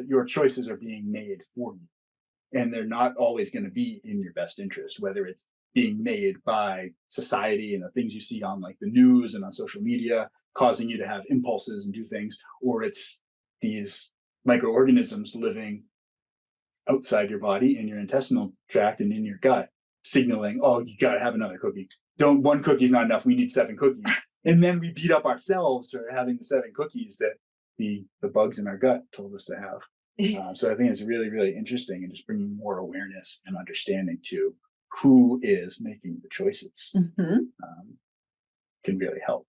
your choices are being made for you. And they're not always going to be in your best interest, whether it's being made by society and the things you see on like the news and on social media, causing you to have impulses and do things, or it's these microorganisms living outside your body in your intestinal tract and in your gut, signaling, oh, you got to have another cookie. One cookie's not enough. We need 7 cookies. And then we beat up ourselves for having the 7 cookies that the bugs in our gut told us to have. So I think it's really, really interesting, and just bringing more awareness and understanding to who is making the choices can really help.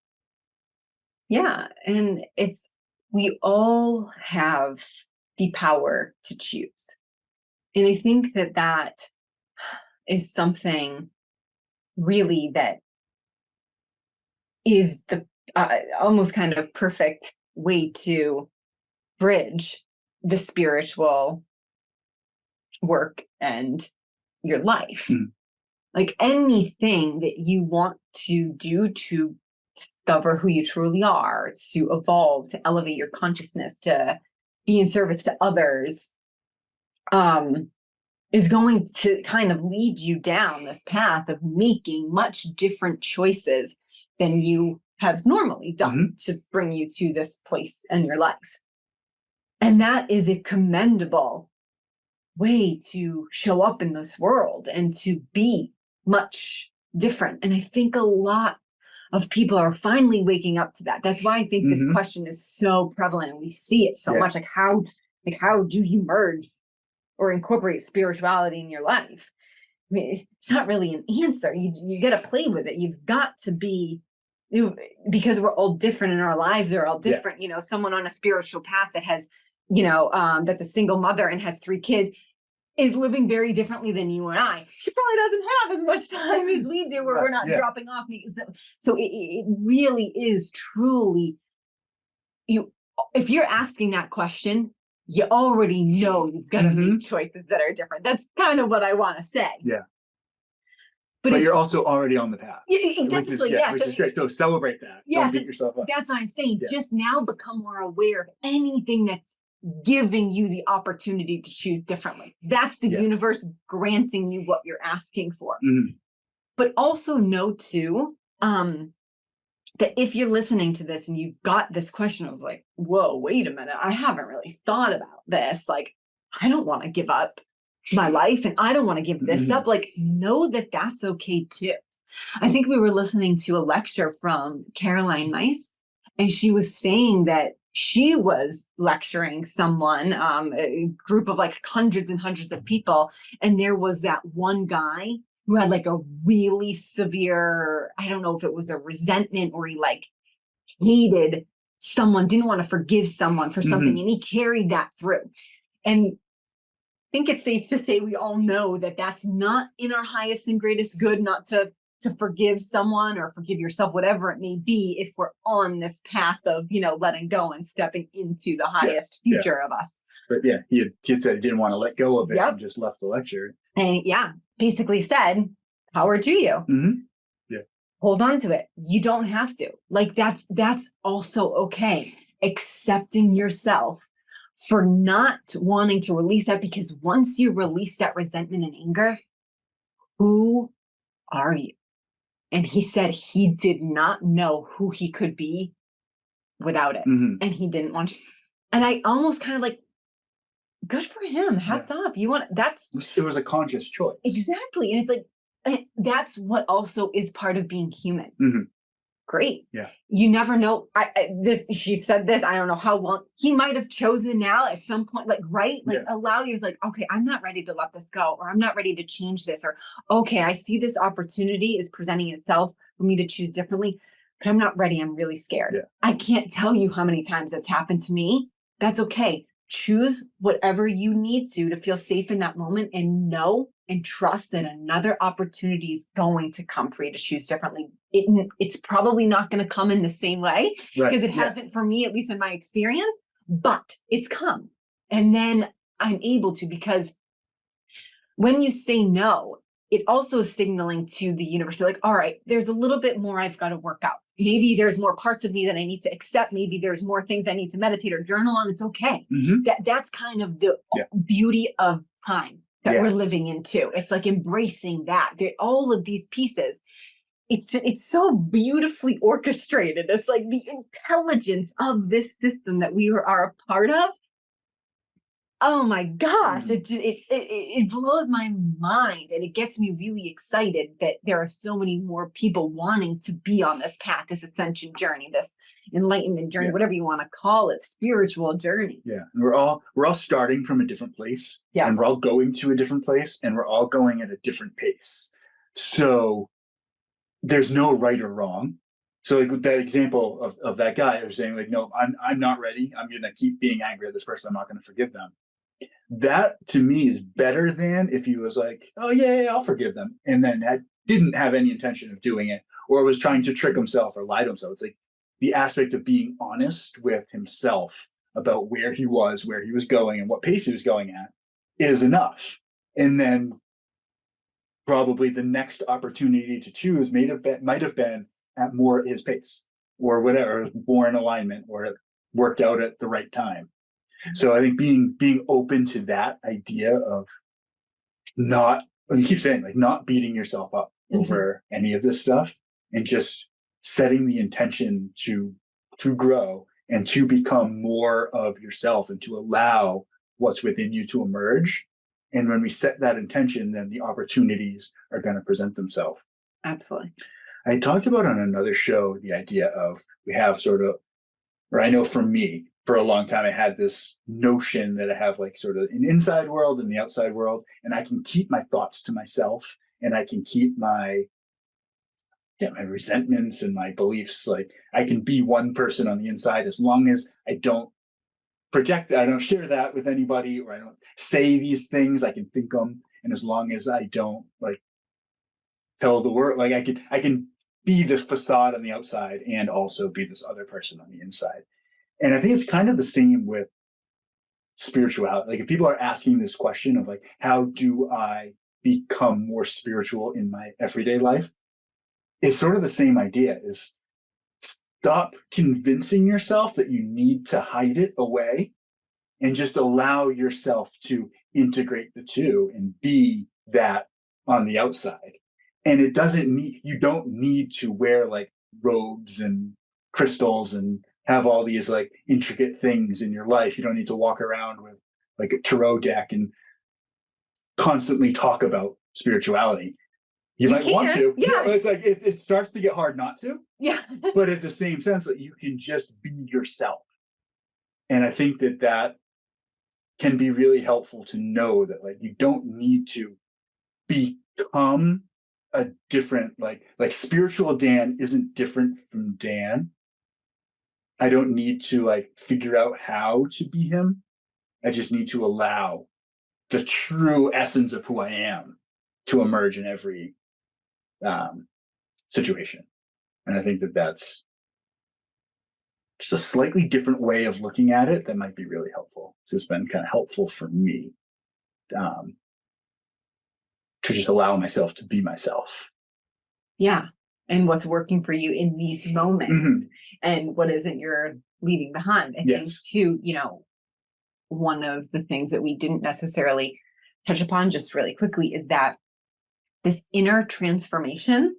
Yeah. And we all have the power to choose. And I think that is something really that is the almost kind of perfect way to bridge the spiritual work and your life. Like anything that you want to do to discover who you truly are, to evolve, to elevate your consciousness, to be in service to others, is going to kind of lead you down this path of making much different choices than you have normally done to bring you to this place in your life. And that is a commendable way to show up in this world and to be much different. And I think a lot of people are finally waking up to that. That's why I think this question is so prevalent, and we see it so much. Like how do you merge or incorporate spirituality in your life? I mean, it's not really an answer. You got to play with it. You've got to be, because we're all different in our lives. They're all different. Someone on a spiritual path that has, that's a single mother and has 3 kids is living very differently than you and I. She probably doesn't have as much time as we do, where we're not dropping off. So it really is truly, if you're asking that question, you already know you've got to make choices that are different. That's kind of what I want to say.
Yeah. But you're also already on the path.
Exactly.
Which is great. So celebrate that. Don't beat yourself up.
That's what I'm saying. Just now become more aware of anything that's giving you the opportunity to choose differently. That's the universe granting you what you're asking for. But also know too, that if you're listening to this and you've got this question, I was like, whoa, wait a minute. I haven't really thought about this. Like, I don't want to give up my life and I don't want to give this up. Like, know that that's okay too. I think we were listening to a lecture from Caroline Myss, and she was saying that she was lecturing someone, a group of like hundreds and hundreds of people. And there was that one guy who had like a really severe, I don't know if it was a resentment or he like hated someone, didn't want to forgive someone for something. And he carried that through. And I think it's safe to say we all know that that's not in our highest and greatest good, not to forgive someone or forgive yourself, whatever it may be, if we're on this path of, letting go and stepping into the highest future of us.
But he had said he didn't want to let go of it and just left the lecture.
And basically said, power to you. Hold on to it. You don't have to. Like that's also okay. Accepting yourself for not wanting to release that, because once you release that resentment and anger, who are you? And he said he did not know who he could be without it. And he didn't want to. And I almost kind of like good for him. Hats off.
It was a conscious choice.
Exactly. And it's like, that's what also is part of being human. Great.
Yeah.
You never know. She said this, I don't know how long he might have chosen now at some point, like, right. Like allow you, like, okay, I'm not ready to let this go, or I'm not ready to change this, or, okay, I see this opportunity is presenting itself for me to choose differently, but I'm not ready. I'm really scared.
Yeah.
I can't tell you how many times that's happened to me. That's okay. Choose whatever you need to feel safe in that moment, and know and trust that another opportunity is going to come for you to choose differently. It's probably not going to come in the same way, because it hasn't for me, at least in my experience, but it's come. And then I'm able to, because when you say no, it also is signaling to the universe, like, all right, there's a little bit more I've got to work out. Maybe there's more parts of me that I need to accept. Maybe there's more things I need to meditate or journal on. It's okay. That's kind of the beauty of time that we're living in too. It's like embracing that all of these pieces, it's so beautifully orchestrated. It's like the intelligence of this system that we are a part of. Oh my gosh, it blows my mind, and it gets me really excited that there are so many more people wanting to be on this path, this ascension journey, this enlightenment journey, whatever you want to call it, spiritual journey.
Yeah. And we're all starting from a different place.
Yes.
And we're all going to a different place, and we're all going at a different pace. So there's no right or wrong. So like with that example of that guy who's saying, like, no, I'm not ready. I'm gonna keep being angry at this person. I'm not gonna forgive them. That to me is better than if he was like, oh yeah, I'll forgive them, and then didn't have any intention of doing it, or was trying to trick himself or lie to himself. It's like the aspect of being honest with himself about where he was going, and what pace he was going at is enough. And then probably the next opportunity to choose might have been at more his pace, or whatever, more in alignment, or worked out at the right time. So I think being open to that idea of not, you keep saying, like, not beating yourself up over any of this stuff, and just setting the intention to grow and to become more of yourself, and to allow what's within you to emerge. And when we set that intention, then the opportunities are going to present themselves.
Absolutely.
I talked about on another show the idea of, we have sort of, or I know for me, for a long time, I had this notion that I have like sort of an inside world and the outside world, and I can keep my thoughts to myself, and I can keep my resentments and my beliefs. Like, I can be one person on the inside, as long as I don't project that, I don't share that with anybody, or I don't say these things. I can think them, and as long as I don't like tell the world, like I can be this facade on the outside and also be this other person on the inside. And I think it's kind of the same with spirituality. Like, if people are asking this question of like, how do I become more spiritual in my everyday life? It's sort of the same idea, is stop convincing yourself that you need to hide it away, and just allow yourself to integrate the two and be that on the outside. And you don't need to wear like robes and crystals and have all these like intricate things in your life. You don't need to walk around with like a tarot deck and constantly talk about spirituality. You might want to.
Yeah.
It's like it starts to get hard not to.
Yeah.
But at the same sense, that you can just be yourself. And I think that can be really helpful to know that, like, you don't need to become a different, like spiritual Dan isn't different from Dan. I don't need to like figure out how to be him. I just need to allow the true essence of who I am to emerge in every situation. And I think that's just a slightly different way of looking at it that might be really helpful. So it's been kind of helpful for me to just allow myself to be myself.
Yeah. And what's working for you in these moments, and what isn't you're leaving behind. I think too, one of the things that we didn't necessarily touch upon just really quickly is that this inner transformation,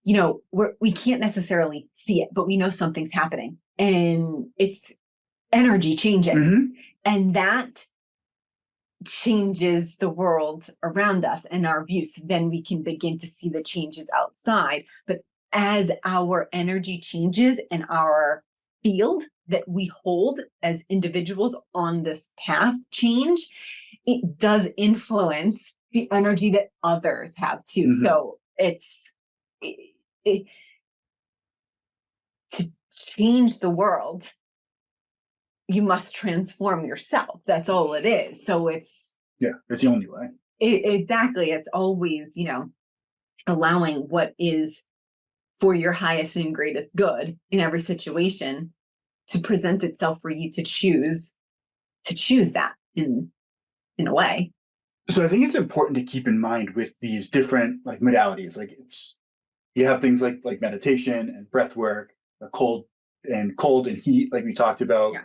we can't necessarily see it, but we know something's happening, and it's energy changing. And that changes the world around us and our views. So then we can begin to see the changes outside. But as our energy changes and our field that we hold as individuals on this path change, it does influence the energy that others have too.
Mhm.
So it, to change the world, you must transform yourself. That's all it is. So it's
It's the only way.
exactly. It's always, allowing what is for your highest and greatest good in every situation to present itself for you to choose that in a way.
So I think it's important to keep in mind with these different like modalities. Like you have things like meditation and breath work, cold and heat, like we talked about,
Yeah.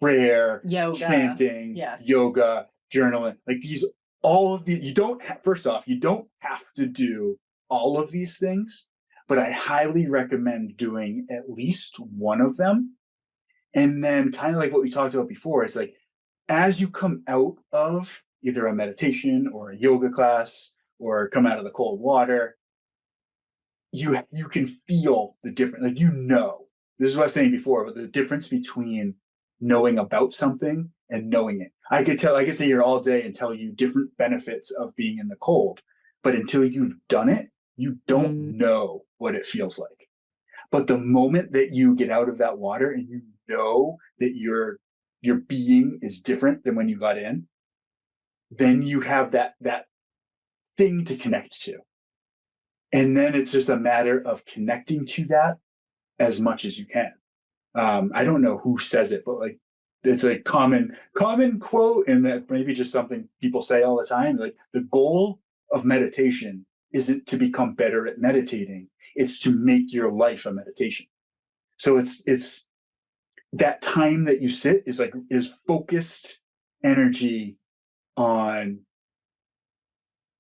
prayer,
Yoga.
chanting,
Yes.
yoga, journaling. Like these, all of the you don't first off, you don't have to do all of these things, but I highly recommend doing at least one of them. And then kind of like what we talked about before, it's like as you come out of either a meditation or a yoga class or come out of the cold water, you can feel the difference. Like this is what I was saying before, but the difference between knowing about something and knowing it. I could sit here all day and tell you different benefits of being in the cold, but until you've done it, you don't know what it feels like. But the moment that you get out of that water and you know that your being is different than when you got in, then you have that thing to connect to. And then it's just a matter of connecting to that as much as you can. I don't know who says it, but like it's a common quote, and that maybe just something people say all the time. Like the goal of meditation isn't to become better at meditating; it's to make your life a meditation. So it's that time that you sit is focused energy on,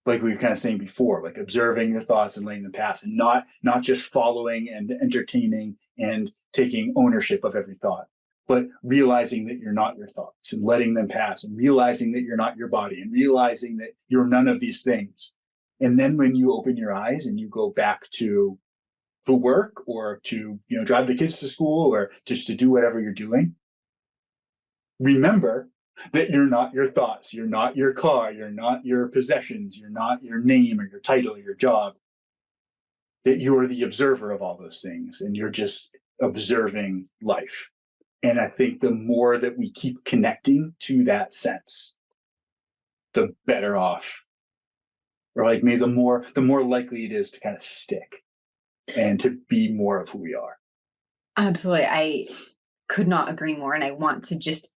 like we were kind of saying before, like observing your thoughts and letting them pass, and not just following and entertaining and taking ownership of every thought, but realizing that you're not your thoughts and letting them pass, and realizing that you're not your body, and realizing that you're none of these things. And then when you open your eyes and you go back to work or to drive the kids to school or just to do whatever you're doing, remember that you're not your thoughts, you're not your car, you're not your possessions, you're not your name or your title or your job, that you are the observer of all those things and you're just observing life. And I think the more that we keep connecting to that sense, the better off, or like maybe the more likely it is to kind of stick and to be more of who we are.
Absolutely. I could not agree more. And I want to just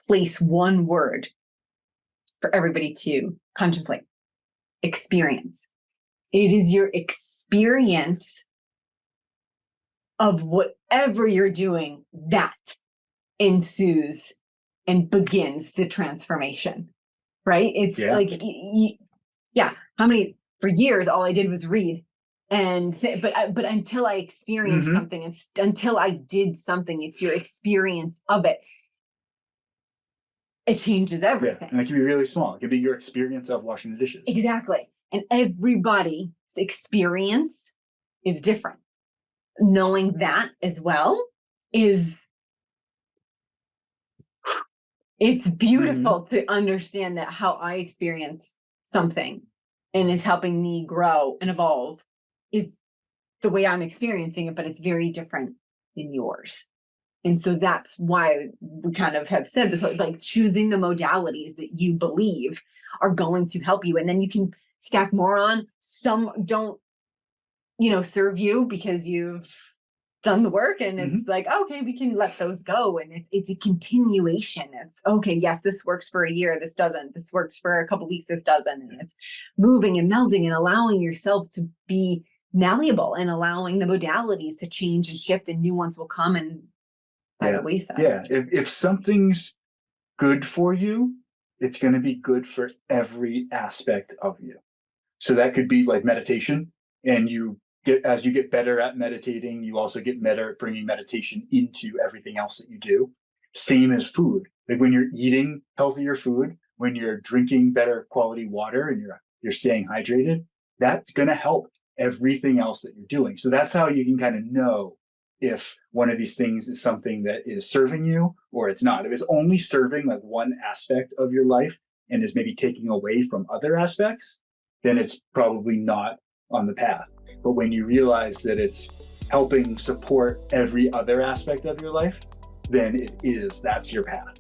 place one word for everybody to contemplate: experience. It is your experience of whatever you're doing that ensues and begins the transformation, right? It's like, how many, for years, all I did was read. But until I experienced something, it's until I did something, it's your experience of it. It changes everything.
And it can be really small. It can be your experience of washing the dishes.
Exactly. And everybody's experience is different. Knowing that as well it's beautiful to understand that how I experience something and is helping me grow and evolve is the way I'm experiencing it, but it's very different than yours. And so that's why we kind of have said this, like choosing the modalities that you believe are going to help you. And then you can stack more on. Some don't, serve you because you've done the work, and it's like, okay, we can let those go. And it's a continuation. It's okay. Yes, this works for a year. This doesn't. This works for a couple of weeks. This doesn't. And it's moving and melding and allowing yourself to be malleable and allowing the modalities to change and shift, and new ones will come and by the wayside.
Yeah. If something's good for you, it's going to be good for every aspect of you. So that could be like meditation, and as you get better at meditating, you also get better at bringing meditation into everything else that you do. Same as food. Like when you're eating healthier food, when you're drinking better quality water and you're staying hydrated, that's going to help everything else that you're doing. So that's how you can kind of know if one of these things is something that is serving you or it's not. If it's only serving like one aspect of your life and is maybe taking away from other aspects, then it's probably not on the path. But when you realize that it's helping support every other aspect of your life, then that's your path.